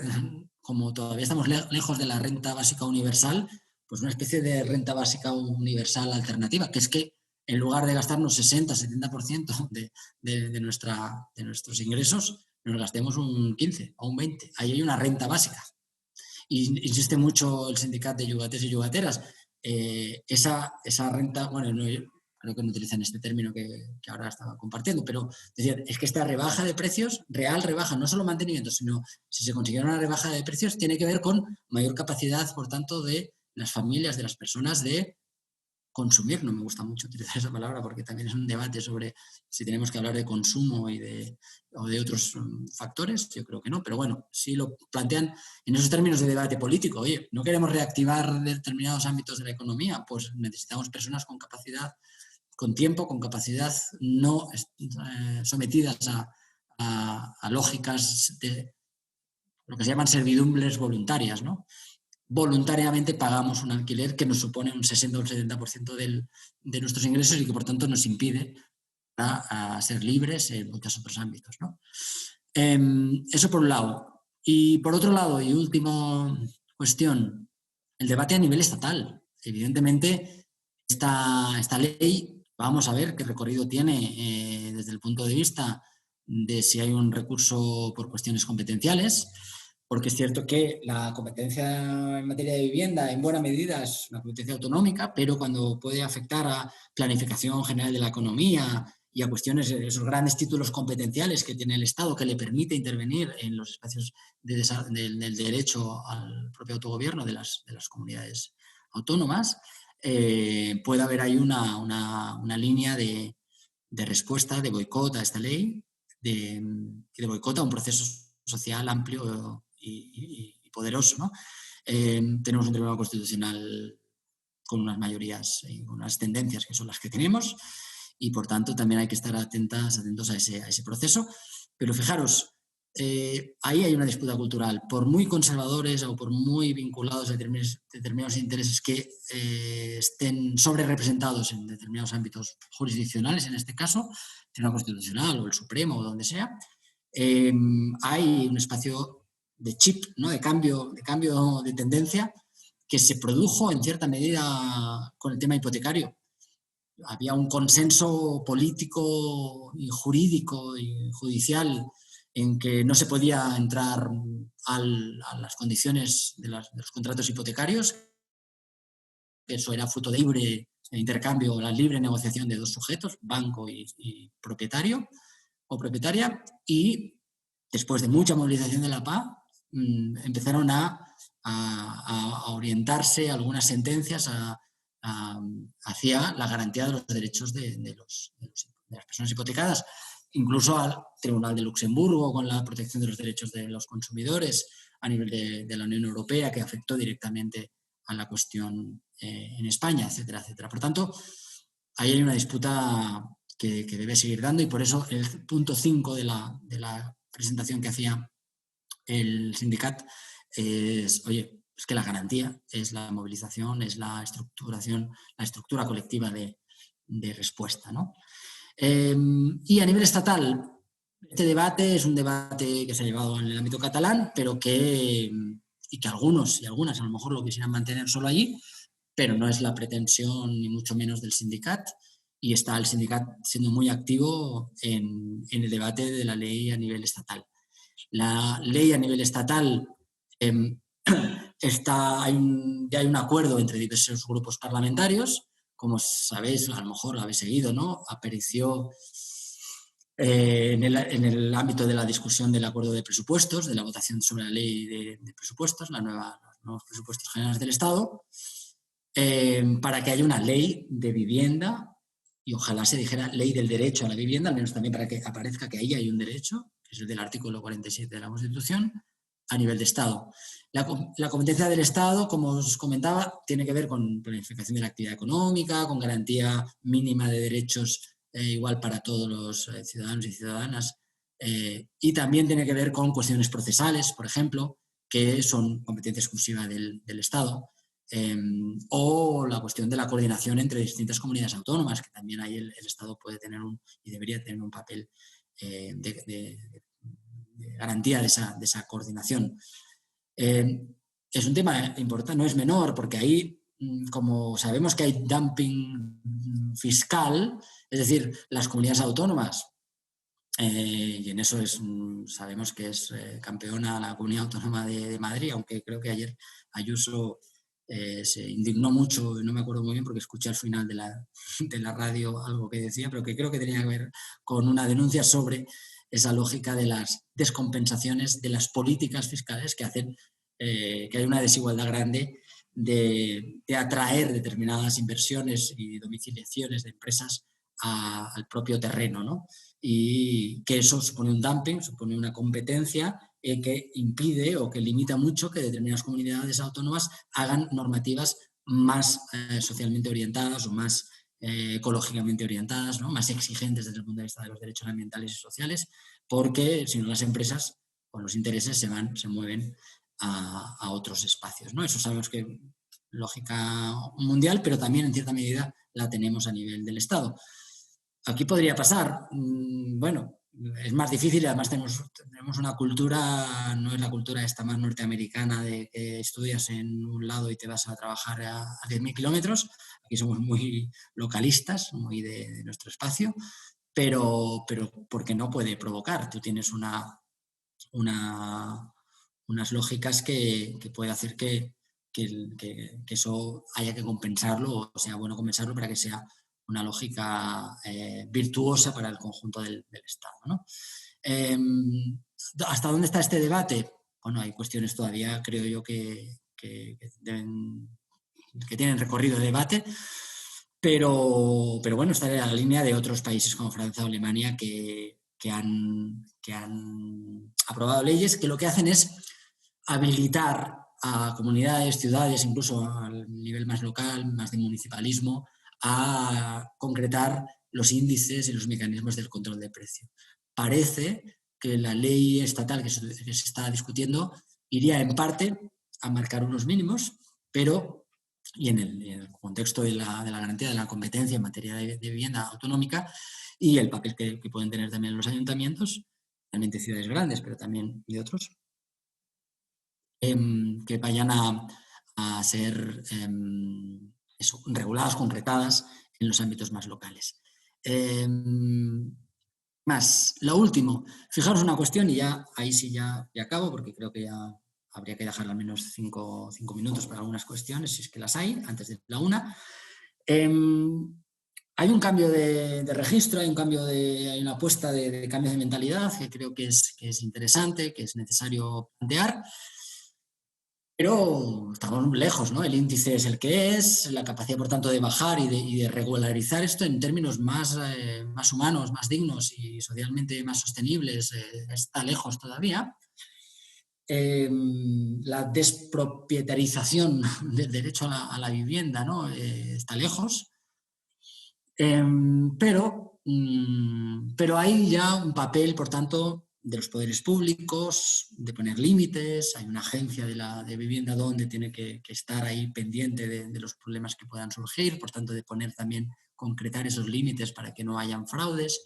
como todavía estamos lejos de la renta básica universal, pues una especie de renta básica universal alternativa, que es que en lugar de gastarnos 60-70% de nuestros ingresos, nos gastemos un 15 o un 20. Ahí hay una renta básica. Y insiste mucho el sindicato de yugates y yugateras. Esa renta, bueno, no, creo que no utilizan este término que ahora estaba compartiendo, pero decían, es que esta rebaja de precios, real rebaja, no solo mantenimiento, sino si se consiguiera una rebaja de precios, tiene que ver con mayor capacidad, por tanto, de las familias, de las personas de consumir. No me gusta mucho utilizar esa palabra porque también es un debate sobre si tenemos que hablar de consumo o de otros factores. Yo creo que no, pero bueno, si lo plantean en esos términos de debate político, oye, no queremos reactivar determinados ámbitos de la economía, pues necesitamos personas con capacidad, con tiempo, con capacidad, no sometidas a lógicas de lo que se llaman servidumbres voluntarias, ¿no? Voluntariamente pagamos un alquiler que nos supone un 60 o un 70% de nuestros ingresos y que por tanto nos impide a ser libres en muchos otros ámbitos, ¿no? Eso por un lado. Y por otro lado, y última cuestión, el debate a nivel estatal. Evidentemente, esta ley, vamos a ver qué recorrido tiene desde el punto de vista de si hay un recurso por cuestiones competenciales, porque es cierto que la competencia en materia de vivienda en buena medida es una competencia autonómica, pero cuando puede afectar a planificación general de la economía y a cuestiones de esos grandes títulos competenciales que tiene el Estado que le permite intervenir en los espacios del derecho al propio autogobierno de las comunidades autónomas, puede haber ahí una línea de respuesta, de boicot a esta ley y de boicot a un proceso social amplio y poderoso, ¿no? Tenemos un tribunal constitucional con unas mayorías y con unas tendencias que son las que tenemos y, por tanto, también hay que estar atentos a ese proceso. Pero fijaros, ahí hay una disputa cultural. Por muy conservadores o por muy vinculados a determinados intereses que estén sobre representados en determinados ámbitos jurisdiccionales, en este caso, el Tribunal Constitucional o el Supremo o donde sea, hay un espacio de chip, ¿no? de cambio de tendencia que se produjo en cierta medida con el tema hipotecario. Había un consenso político y jurídico y judicial en que no se podía entrar a las condiciones de los contratos hipotecarios, que eso era fruto de libre intercambio, la libre negociación de dos sujetos, banco y propietario o propietaria, y después de mucha movilización de la PA, empezaron a orientarse algunas sentencias hacia la garantía de los derechos de las personas hipotecadas, incluso al Tribunal de Luxemburgo con la protección de los derechos de los consumidores a nivel de la Unión Europea, que afectó directamente a la cuestión en España, etcétera, etcétera. Por tanto, ahí hay una disputa que debe seguir dando, y por eso el punto 5 de la presentación que hacía el sindicat es, oye, es que la garantía es la movilización, es la estructura colectiva de respuesta, ¿no? Y a nivel estatal, este debate es un debate que se ha llevado en el ámbito catalán, pero que algunos y algunas a lo mejor lo quisieran mantener solo allí, pero no es la pretensión ni mucho menos del sindicat, y está el sindicat siendo muy activo en el debate de la ley a nivel estatal. La ley a nivel estatal ya hay un acuerdo entre diversos grupos parlamentarios. Como sabéis, a lo mejor lo habéis seguido, ¿no? Apareció en el ámbito de la discusión del acuerdo de presupuestos, de la votación sobre la ley de presupuestos, los nuevos presupuestos generales del Estado, para que haya una ley de vivienda, y ojalá se dijera ley del derecho a la vivienda, al menos también para que aparezca que ahí hay un derecho, que es el del artículo 47 de la Constitución, a nivel de Estado. La competencia del Estado, como os comentaba, tiene que ver con planificación de la actividad económica, con garantía mínima de derechos igual para todos los ciudadanos y ciudadanas, y también tiene que ver con cuestiones procesales, por ejemplo, que son competencia exclusiva del Estado. O la cuestión de la coordinación entre distintas comunidades autónomas, que también ahí el Estado puede tener y debería tener un papel de garantía de esa coordinación. Es un tema importante, no es menor, porque ahí, como sabemos que hay dumping fiscal, es decir, las comunidades autónomas, y en eso sabemos que es campeona la Comunidad Autónoma de Madrid, aunque creo que ayer Ayuso se indignó mucho, no me acuerdo muy bien porque escuché al final de la radio algo que decía, pero que creo que tenía que ver con una denuncia sobre esa lógica de las descompensaciones de las políticas fiscales que hacen que hay una desigualdad grande de atraer determinadas inversiones y domiciliaciones de empresas al propio terreno, ¿no? Y que eso supone un dumping, supone una competencia que impide o que limita mucho que determinadas comunidades autónomas hagan normativas más socialmente orientadas o más ecológicamente orientadas, ¿no? Más exigentes desde el punto de vista de los derechos ambientales y sociales, porque si no las empresas con los intereses se mueven a otros espacios, ¿no? Eso sabemos que lógica mundial, pero también en cierta medida la tenemos a nivel del Estado. Aquí podría pasar, bueno, es más difícil, además tenemos una cultura, no es la cultura esta más norteamericana de que estudias en un lado y te vas a trabajar a 10.000 kilómetros. Aquí somos muy localistas, muy de nuestro espacio, pero porque no puede provocar. Tú tienes unas lógicas que puede hacer que eso haya que compensarlo, o sea bueno compensarlo para que sea una lógica virtuosa para el conjunto del Estado, ¿no? ¿Hasta dónde está este debate? Bueno, hay cuestiones todavía, creo yo, que tienen recorrido de debate, pero bueno, está en la línea de otros países como Francia o Alemania que han aprobado leyes que lo que hacen es habilitar a comunidades, ciudades, incluso al nivel más local, más de municipalismo, a concretar los índices y los mecanismos del control de precio. Parece que la ley estatal que se está discutiendo iría en parte a marcar unos mínimos, pero, y en el contexto de la garantía de la competencia en materia de vivienda autonómica y el papel que pueden tener también los ayuntamientos, realmente ciudades grandes, pero también de otros, que vayan a ser reguladas, concretadas en los ámbitos más locales. Más, lo último, fijaros una cuestión y ya ahí sí ya acabo porque creo que ya habría que dejar al menos 5 minutos para algunas cuestiones, si es que las hay, antes de la una. Hay un cambio de registro, hay una apuesta de cambio de mentalidad que creo que es interesante, que es necesario plantear. Pero estamos lejos, ¿no? El índice es el que es, la capacidad, por tanto, de bajar y de regularizar esto en términos más humanos, más dignos y socialmente más sostenibles está lejos todavía. la despropietarización del derecho a la vivienda, ¿no? Está lejos. Pero hay ya un papel, por tanto, de los poderes públicos, de poner límites. Hay una agencia de vivienda donde tiene que estar ahí pendiente de los problemas que puedan surgir, por tanto, de poner también, concretar esos límites para que no hayan fraudes.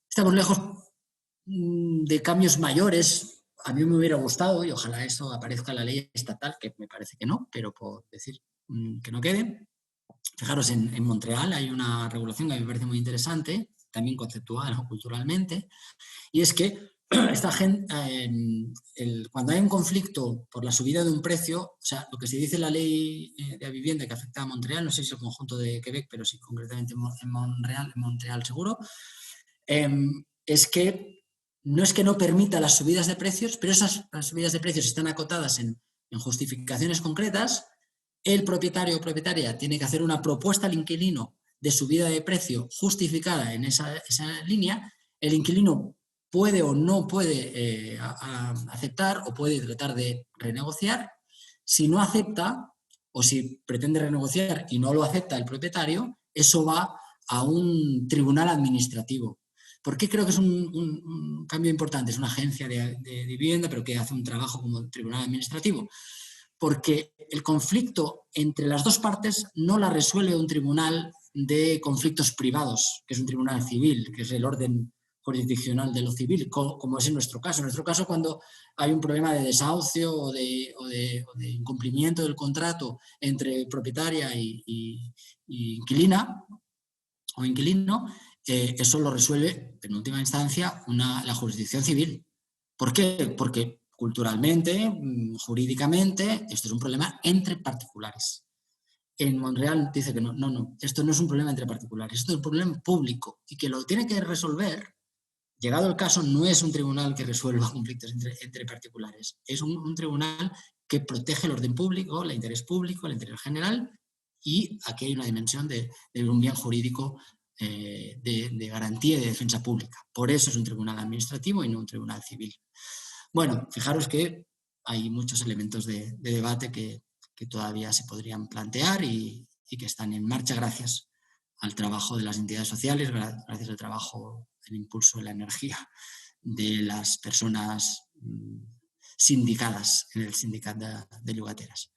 Estamos lejos de cambios mayores. A mí me hubiera gustado, y ojalá eso aparezca en la ley estatal, que me parece que no, pero por decir que no quede. Fijaros, en Montreal hay una regulación que me parece muy interesante, también conceptual o culturalmente, y es que esta gente, cuando hay un conflicto por la subida de un precio, o sea, lo que se dice en la ley de vivienda que afecta a Montreal, no sé si el conjunto de Quebec, pero sí concretamente en Montreal seguro, es que no permita las subidas de precios, pero esas subidas de precios están acotadas en justificaciones concretas. El propietario o propietaria tiene que hacer una propuesta al inquilino de subida de precio justificada en esa línea. El inquilino puede o no puede aceptar o puede tratar de renegociar. Si no acepta o si pretende renegociar y no lo acepta el propietario, eso va a un tribunal administrativo. ¿Por qué creo que es un cambio importante? Es una agencia de vivienda, pero que hace un trabajo como tribunal administrativo. Porque el conflicto entre las dos partes no la resuelve un tribunal de conflictos privados, que es un tribunal civil, que es el orden jurisdiccional de lo civil, como es en nuestro caso. En nuestro caso, cuando hay un problema de desahucio o de incumplimiento del contrato entre propietaria y inquilina o inquilino, eso lo resuelve en última instancia la jurisdicción civil. ¿Por qué? Porque culturalmente, jurídicamente, esto es un problema entre particulares. En Montreal dice que no, esto no es un problema entre particulares, esto es un problema público y que lo tiene que resolver, llegado el caso, no es un tribunal que resuelva conflictos entre particulares, es un tribunal que protege el orden público, el interés general, y aquí hay una dimensión de un bien jurídico de garantía y de defensa pública. Por eso es un tribunal administrativo y no un tribunal civil. Bueno, fijaros que hay muchos elementos de debate que todavía se podrían plantear y que están en marcha gracias al trabajo de las entidades sociales, gracias al trabajo, el impulso de la energía de las personas sindicadas en el sindicato de llogateras.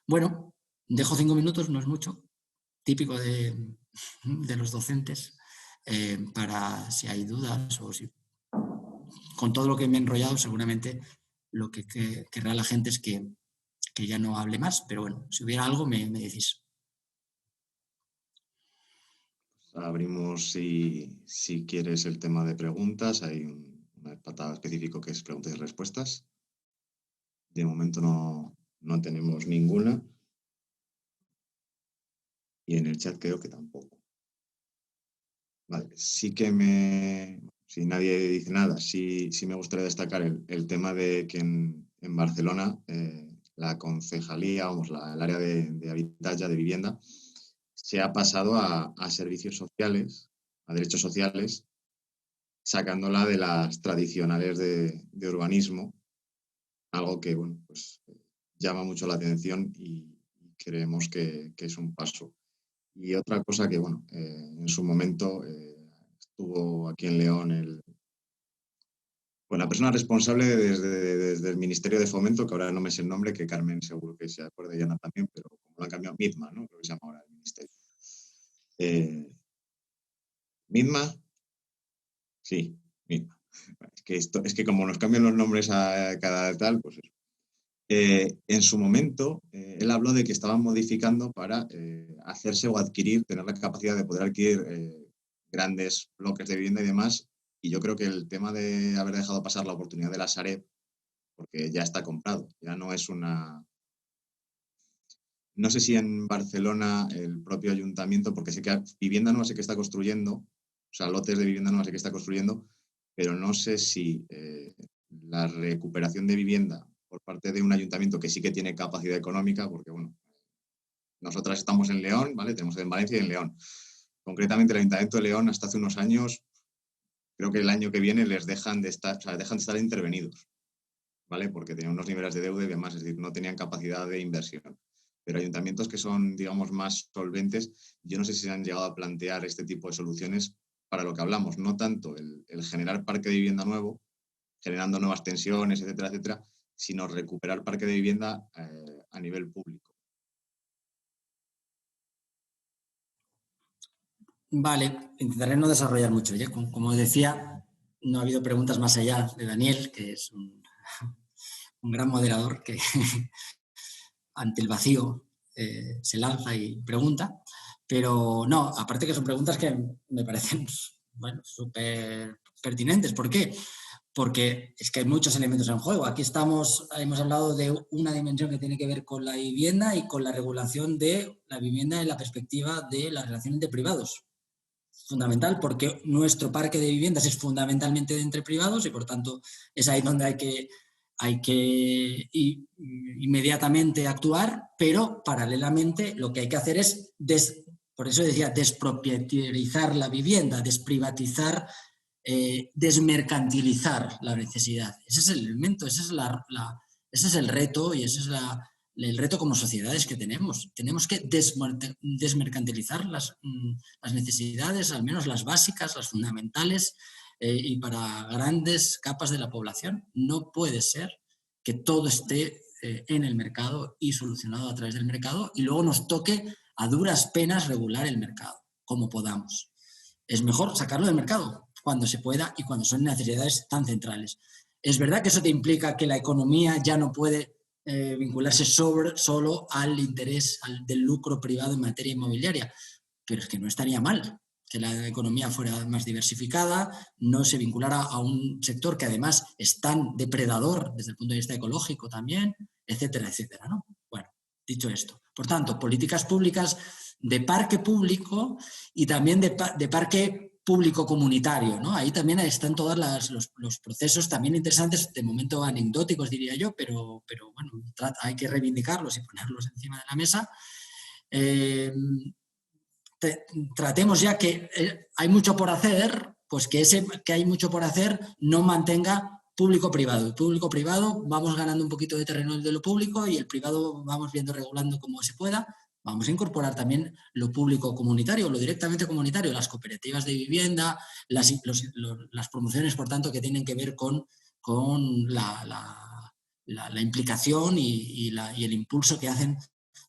Bueno, dejo 5 minutos, no es mucho, típico de los docentes, para si hay dudas o si con todo lo que me he enrollado, seguramente lo que querrá la gente es que ya no hable más, pero bueno, si hubiera algo me decís. Abrimos, si quieres, el tema de preguntas. Hay un apartado específico que es preguntas y respuestas. De momento no tenemos ninguna. Y en el chat creo que tampoco. Vale, sí que si nadie dice nada, sí me gustaría destacar el tema de que en Barcelona la concejalía, el área de habitatge, de vivienda, se ha pasado a servicios sociales, a derechos sociales, sacándola de las tradicionales de urbanismo, algo que bueno, pues, llama mucho la atención y creemos que es un paso. Y otra cosa que, bueno, en su momento estuvo aquí en León la persona responsable desde el Ministerio de Fomento, que ahora no me sé el nombre, que Carmen seguro que se acuerda, y Ana también, pero como lo han cambiado, Midma, ¿no? Creo que se llama ahora el Ministerio. ¿Midma? Sí, Midma. Es que como nos cambian los nombres a cada tal, pues eso. En su momento, él habló de que estaban modificando para hacerse o adquirir, tener la capacidad de poder adquirir grandes bloques de vivienda y demás. Y yo creo que el tema de haber dejado pasar la oportunidad de la Sareb, porque ya está comprado, ya no es una... No sé si en Barcelona el propio ayuntamiento, porque sé que vivienda nueva sé que está construyendo, o sea, lotes de vivienda nueva sé que está construyendo, pero no sé si la recuperación de vivienda por parte de un ayuntamiento que sí que tiene capacidad económica, porque bueno, nosotras estamos en León, ¿vale? Tenemos en Valencia y en León. Concretamente el Ayuntamiento de León hasta hace unos años, creo que el año que viene les dejan de estar intervenidos, ¿vale? Porque tenían unos niveles de deuda y demás, es decir, no tenían capacidad de inversión. Pero ayuntamientos que son, digamos, más solventes, yo no sé si se han llegado a plantear este tipo de soluciones para lo que hablamos, no tanto el generar parque de vivienda nuevo, generando nuevas tensiones, etcétera, etcétera, sino recuperar parque de vivienda a nivel público. Vale, intentaré no desarrollar mucho. ¿Ya? Como decía, no ha habido preguntas más allá de Daniel, que es un gran moderador que ante el vacío se lanza y pregunta. Pero no, aparte que son preguntas que me parecen, bueno, súper pertinentes. ¿Por qué? Porque es que hay muchos elementos en juego. Aquí hemos hablado de una dimensión que tiene que ver con la vivienda y con la regulación de la vivienda en la perspectiva de las relaciones de privados. Fundamental, porque nuestro parque de viviendas es fundamentalmente de entre privados y por tanto es ahí donde hay que inmediatamente actuar, pero paralelamente lo que hay que hacer es, por eso decía, despropietarizar la vivienda, desprivatizar, desmercantilizar la necesidad. Ese es el elemento, ese es el reto y ese es el reto como sociedades que tenemos. Tenemos que desmercantilizar las necesidades, al menos las básicas, las fundamentales, y para grandes capas de la población. No puede ser que todo esté en el mercado y solucionado a través del mercado y luego nos toque a duras penas regular el mercado, como podamos. Es mejor sacarlo del mercado cuando se pueda y cuando son necesidades tan centrales. Es verdad que eso te implica que la economía ya no puede vincularse solo al interés del lucro privado en materia inmobiliaria, pero es que no estaría mal que la economía fuera más diversificada, no se vinculara a un sector que además es tan depredador desde el punto de vista ecológico también, etcétera, etcétera, ¿no? Bueno, dicho esto. Por tanto, políticas públicas de parque público y también de parque público comunitario, ¿no? Ahí también están todos los procesos también interesantes, de momento anecdóticos diría yo, pero bueno, hay que reivindicarlos y ponerlos encima de la mesa. Tratemos ya que hay mucho por hacer, pues que hay mucho por hacer no mantenga público-privado. El público-privado vamos ganando un poquito de terreno de lo público y el privado vamos viendo, regulando como se pueda. Vamos a incorporar también lo público comunitario, lo directamente comunitario, las cooperativas de vivienda, las promociones, por tanto, que tienen que ver con la implicación y el impulso que hacen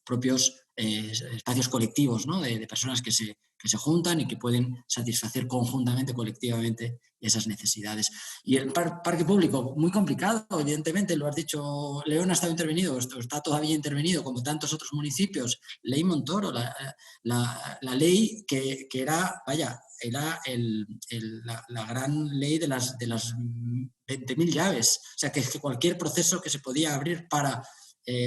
propios espacios colectivos, ¿no? de personas que se juntan y que pueden satisfacer conjuntamente, colectivamente, esas necesidades. Y el parque público, muy complicado, evidentemente, lo has dicho, León ha estado intervenido, está todavía intervenido, como tantos otros municipios, ley Montoro, la ley que era, vaya, era la gran ley de las 20.000 llaves. O sea, que cualquier proceso que se podía abrir para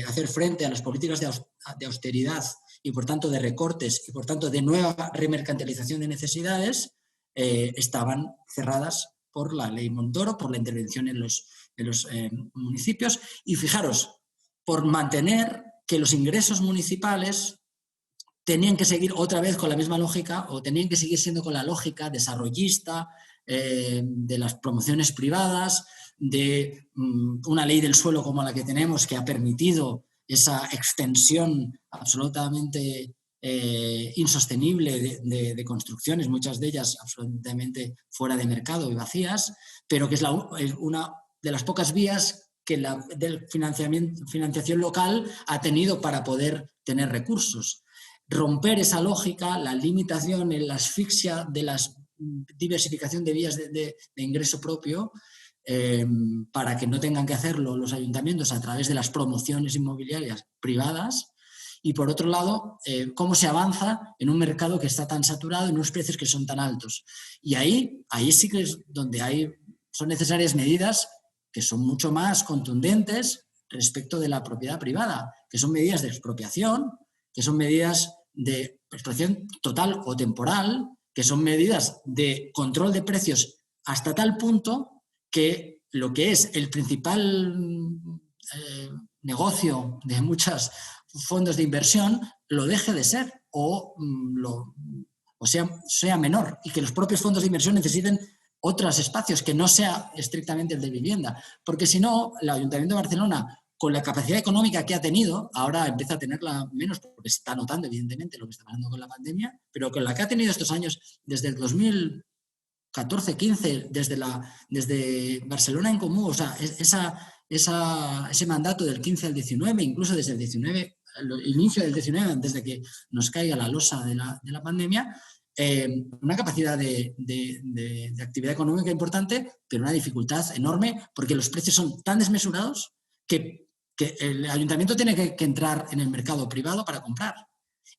hacer frente a las políticas de austeridad y por tanto de recortes y por tanto de nueva remercantilización de necesidades, estaban cerradas por la ley Montoro, por la intervención en los municipios. Y fijaros, por mantener que los ingresos municipales tenían que seguir otra vez con la misma lógica o tenían que seguir siendo con la lógica desarrollista de las promociones privadas, de una ley del suelo como la que tenemos que ha permitido esa extensión absolutamente insostenible de construcciones, muchas de ellas absolutamente fuera de mercado y vacías, pero que es una de las pocas vías que la financiación local ha tenido para poder tener recursos. Romper esa lógica, la limitación, la asfixia de la diversificación de vías de ingreso propio, para que no tengan que hacerlo los ayuntamientos a través de las promociones inmobiliarias privadas. Y por otro lado, cómo se avanza en un mercado que está tan saturado, en unos precios que son tan altos. Y ahí sí que es donde son necesarias medidas que son mucho más contundentes respecto de la propiedad privada, que son medidas de expropiación, que son medidas de expropiación total o temporal, que son medidas de control de precios hasta tal punto que lo que es el principal negocio de muchos fondos de inversión lo deje de ser o sea menor, y que los propios fondos de inversión necesiten otros espacios que no sea estrictamente el de vivienda, porque si no, el Ayuntamiento de Barcelona, con la capacidad económica que ha tenido, ahora empieza a tenerla menos porque se está notando evidentemente lo que está pasando con la pandemia, pero con la que ha tenido estos años, desde el 2014, 15, desde Barcelona en Comú, o sea, ese mandato del 15 al 19, incluso desde el 19, el inicio del 19, antes de que nos caiga la losa de la pandemia, una capacidad de actividad económica importante, pero una dificultad enorme porque los precios son tan desmesurados que el ayuntamiento tiene que entrar en el mercado privado para comprar.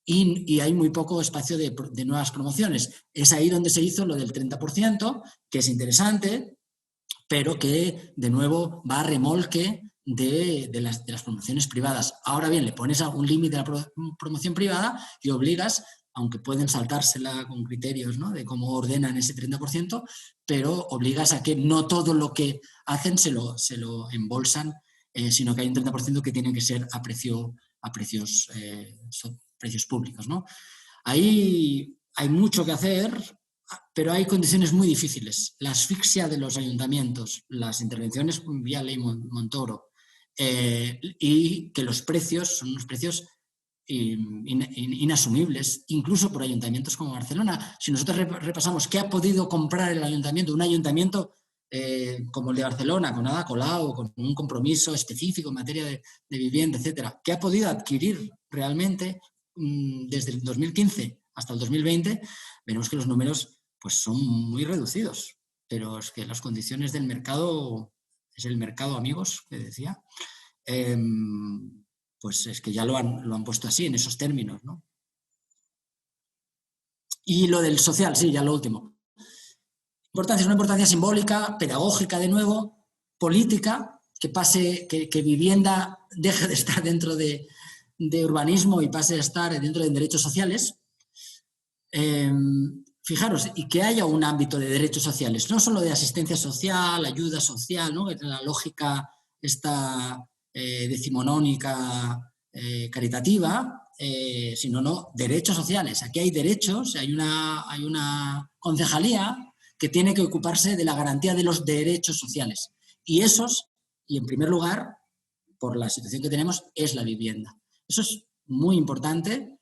Y hay muy poco espacio de nuevas promociones. Es ahí donde se hizo lo del 30%, que es interesante, pero que de nuevo va a remolque de las promociones privadas. Ahora bien, le pones un límite a la promoción privada y obligas, aunque pueden saltársela con criterios, ¿no?, de cómo ordenan ese 30%, pero obligas a que no todo lo que hacen se lo embolsan, sino que hay un 30% que tiene que ser a precios públicos, ¿no? Ahí hay mucho que hacer, pero hay condiciones muy difíciles. La asfixia de los ayuntamientos, las intervenciones vía ley Montoro, y que los precios son unos precios inasumibles, incluso por ayuntamientos como Barcelona. Si nosotros repasamos qué ha podido comprar el ayuntamiento, un ayuntamiento como el de Barcelona, con Ada Colau, con un compromiso específico en materia de vivienda, etcétera, que ha podido adquirir realmente desde el 2015 hasta el 2020, veremos que los números pues, son muy reducidos, pero es que las condiciones del mercado, es el mercado, amigos, que decía, pues es que ya lo han puesto así, en esos términos, ¿no? Y lo del social, sí, ya lo último. Importancia, es una importancia simbólica, pedagógica de nuevo, política, que vivienda deje de estar dentro de urbanismo y pase a estar dentro de derechos sociales. Fijaros, y que haya un ámbito de derechos sociales, no solo de asistencia social, ayuda social, ¿no?, que es la lógica esta decimonónica caritativa, sino derechos sociales. Aquí hay derechos, hay una concejalía que tiene que ocuparse de la garantía de los derechos sociales. Y en primer lugar, por la situación que tenemos, es la vivienda. Eso es muy importante.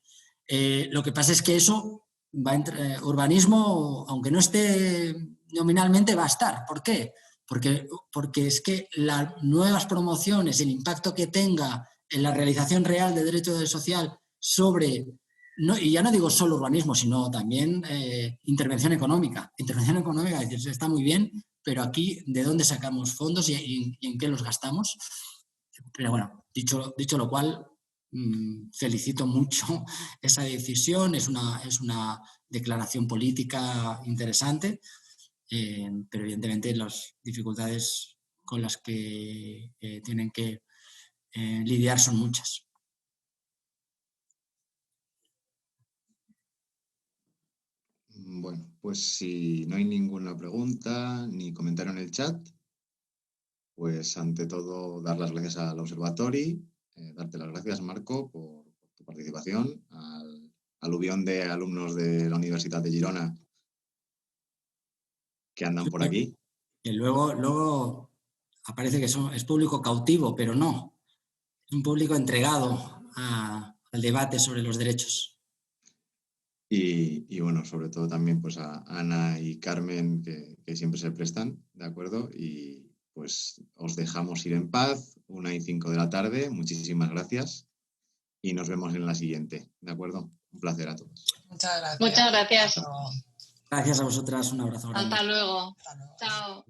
Lo que pasa es que eso va a entrar, urbanismo, aunque no esté nominalmente, va a estar. ¿Por qué? Porque es que las nuevas promociones, el impacto que tenga en la realización real de derecho social sobre, y ya no digo solo urbanismo, sino también intervención económica. Intervención económica, es decir, está muy bien, pero aquí, ¿de dónde sacamos fondos y en qué los gastamos? Pero bueno, dicho lo cual, felicito mucho esa decisión, es una declaración política interesante, pero evidentemente las dificultades con las que tienen que lidiar son muchas. Bueno, pues si no hay ninguna pregunta ni comentario en el chat, pues ante todo dar las gracias al Observatory, darte las gracias, Marco, por tu participación, al aluvión de alumnos de la Universidad de Girona que andan por aquí. Que luego aparece que es público cautivo, pero no, es un público entregado al debate sobre los derechos. Y bueno, sobre todo también pues a Ana y Carmen, que siempre se prestan, ¿de acuerdo? Y pues os dejamos ir en paz, 1:05 de la tarde. Muchísimas gracias y nos vemos en la siguiente, ¿de acuerdo? Un placer a todos. Muchas gracias. Gracias a vosotras, un abrazo grande. Hasta luego. Chao.